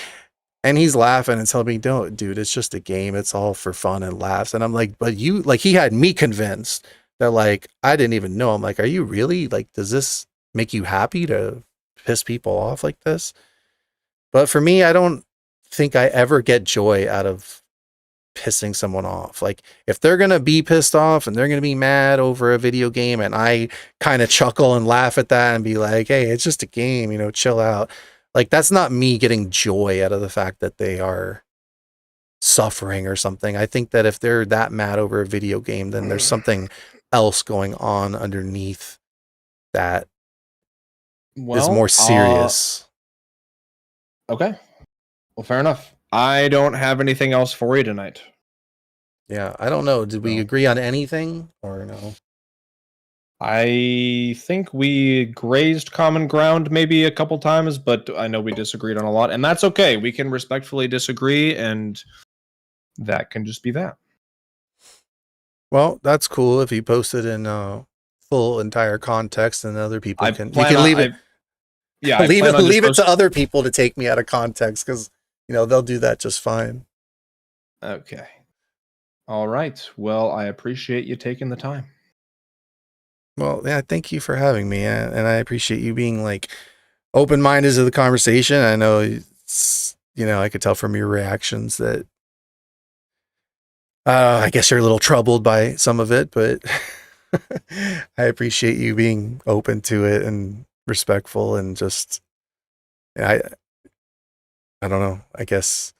And he's laughing and telling me, don't, dude, it's just a game. It's all for fun and laughs. And I'm like, but he had me convinced that like, I didn't even know. I'm like, are you really like, does this make you happy to piss people off like this? But for me, I don't think I ever get joy out of pissing someone off. Like if they're going to be pissed off and they're going to be mad over a video game and I kind of chuckle and laugh at that and be like, hey, it's just a game, chill out. Like that's not me getting joy out of the fact that they are suffering or something. I think that if they're that mad over a video game, then there's something else going on underneath that is more serious. Okay. Well, fair enough. I don't have anything else for you tonight. Yeah, I don't know. Did we agree on anything or no? I think we grazed common ground maybe a couple times, but I know we disagreed on a lot, and that's okay. We can respectfully disagree, and that can just be that. Well, that's cool if you post it in full entire context, and other people you can leave it. Leave it to other people to take me out of context, because they'll do that just fine. Okay. All right. Well, I appreciate you taking the time. Well, yeah, thank you for having me, and I appreciate you being like open-minded to the conversation. I know I could tell from your reactions that I guess you're a little troubled by some of it, but I appreciate you being open to it and respectful, and just I don't know. I guess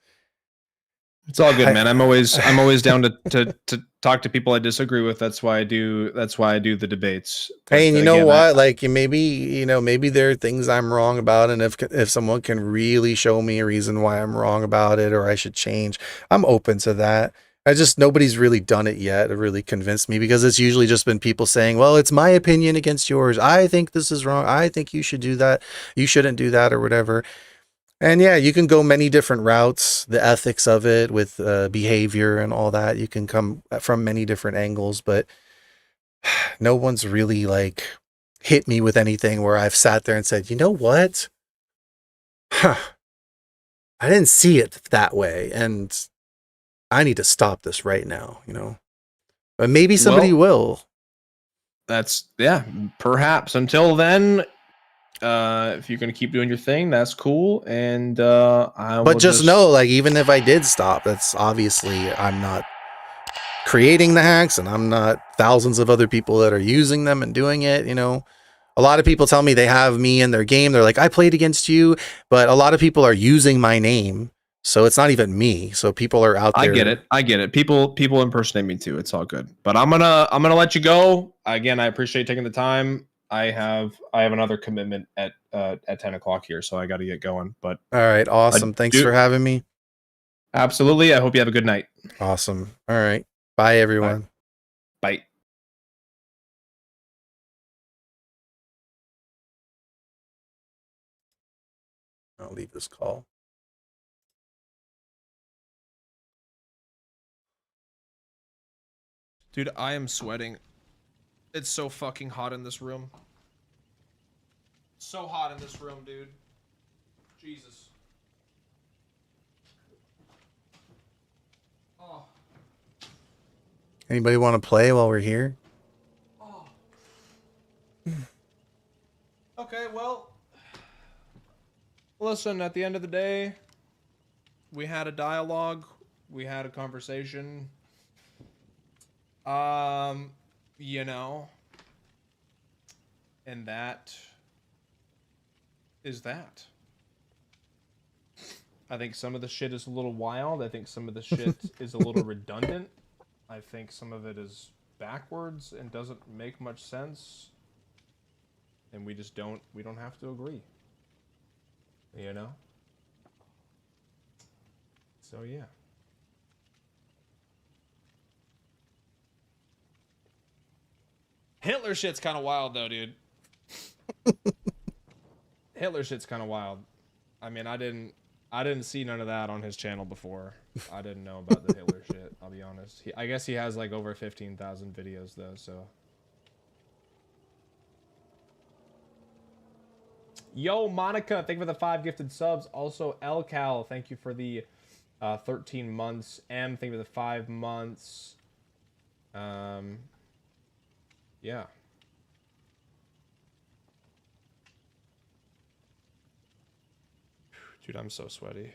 it's all good, man. I'm always down to talk to people I disagree with. That's why I do the debates. But hey, and you know what? Like maybe there are things I'm wrong about, and if someone can really show me a reason why I'm wrong about it or I should change, I'm open to that. Nobody's really done it yet to really convince me, because it's usually just been people saying, well, it's my opinion against yours. I think this is wrong. I think you should do that. You shouldn't do that, or whatever. And yeah, you can go many different routes, the ethics of it with behavior and all that. You can come from many different angles, but no one's really like hit me with anything where I've sat there and said, you know what? I didn't see it that way, and I need to stop this right now, But maybe somebody will. That's, yeah, perhaps. Until then, if you're going to keep doing your thing, that's cool. And but just know, like, even if I did stop, that's obviously I'm not creating the hacks, and I'm not thousands of other people that are using them and doing it. A lot of people tell me they have me in their game. They're like, I played against you, but a lot of people are using my name, so it's not even me. So people are out there. I get it. People impersonate me too. It's all good. But I'm gonna let you go. Again, I appreciate taking the time. I have another commitment at 10 o'clock here, so I got to get going. But all right, awesome. Thanks for having me. Absolutely. I hope you have a good night. Awesome. All right. Bye, everyone. Bye. I'll leave this call. Dude, I am sweating. It's so fucking hot in this room. So hot in this room, dude. Jesus. Oh. Anybody want to play while we're here? Oh. Okay, well. Listen, at the end of the day, we had a dialogue. We had a conversation. You know. And that is that. I think some of the shit is a little wild. I think some of the shit is a little redundant. I think some of it is backwards and doesn't make much sense. And we don't have to agree. You know? So yeah. Hitler shit's kind of wild though, dude. Hitler shit's kind of wild. I mean, I didn't see none of that on his channel before. I didn't know about the Hitler shit, I'll be honest. I guess he has like over 15,000 videos though, so. Yo, Monica, thank you for the 5 gifted subs. Also, LCal, thank you for the 13 months. M, thank you for the 5 months. Yeah. Dude, I'm so sweaty.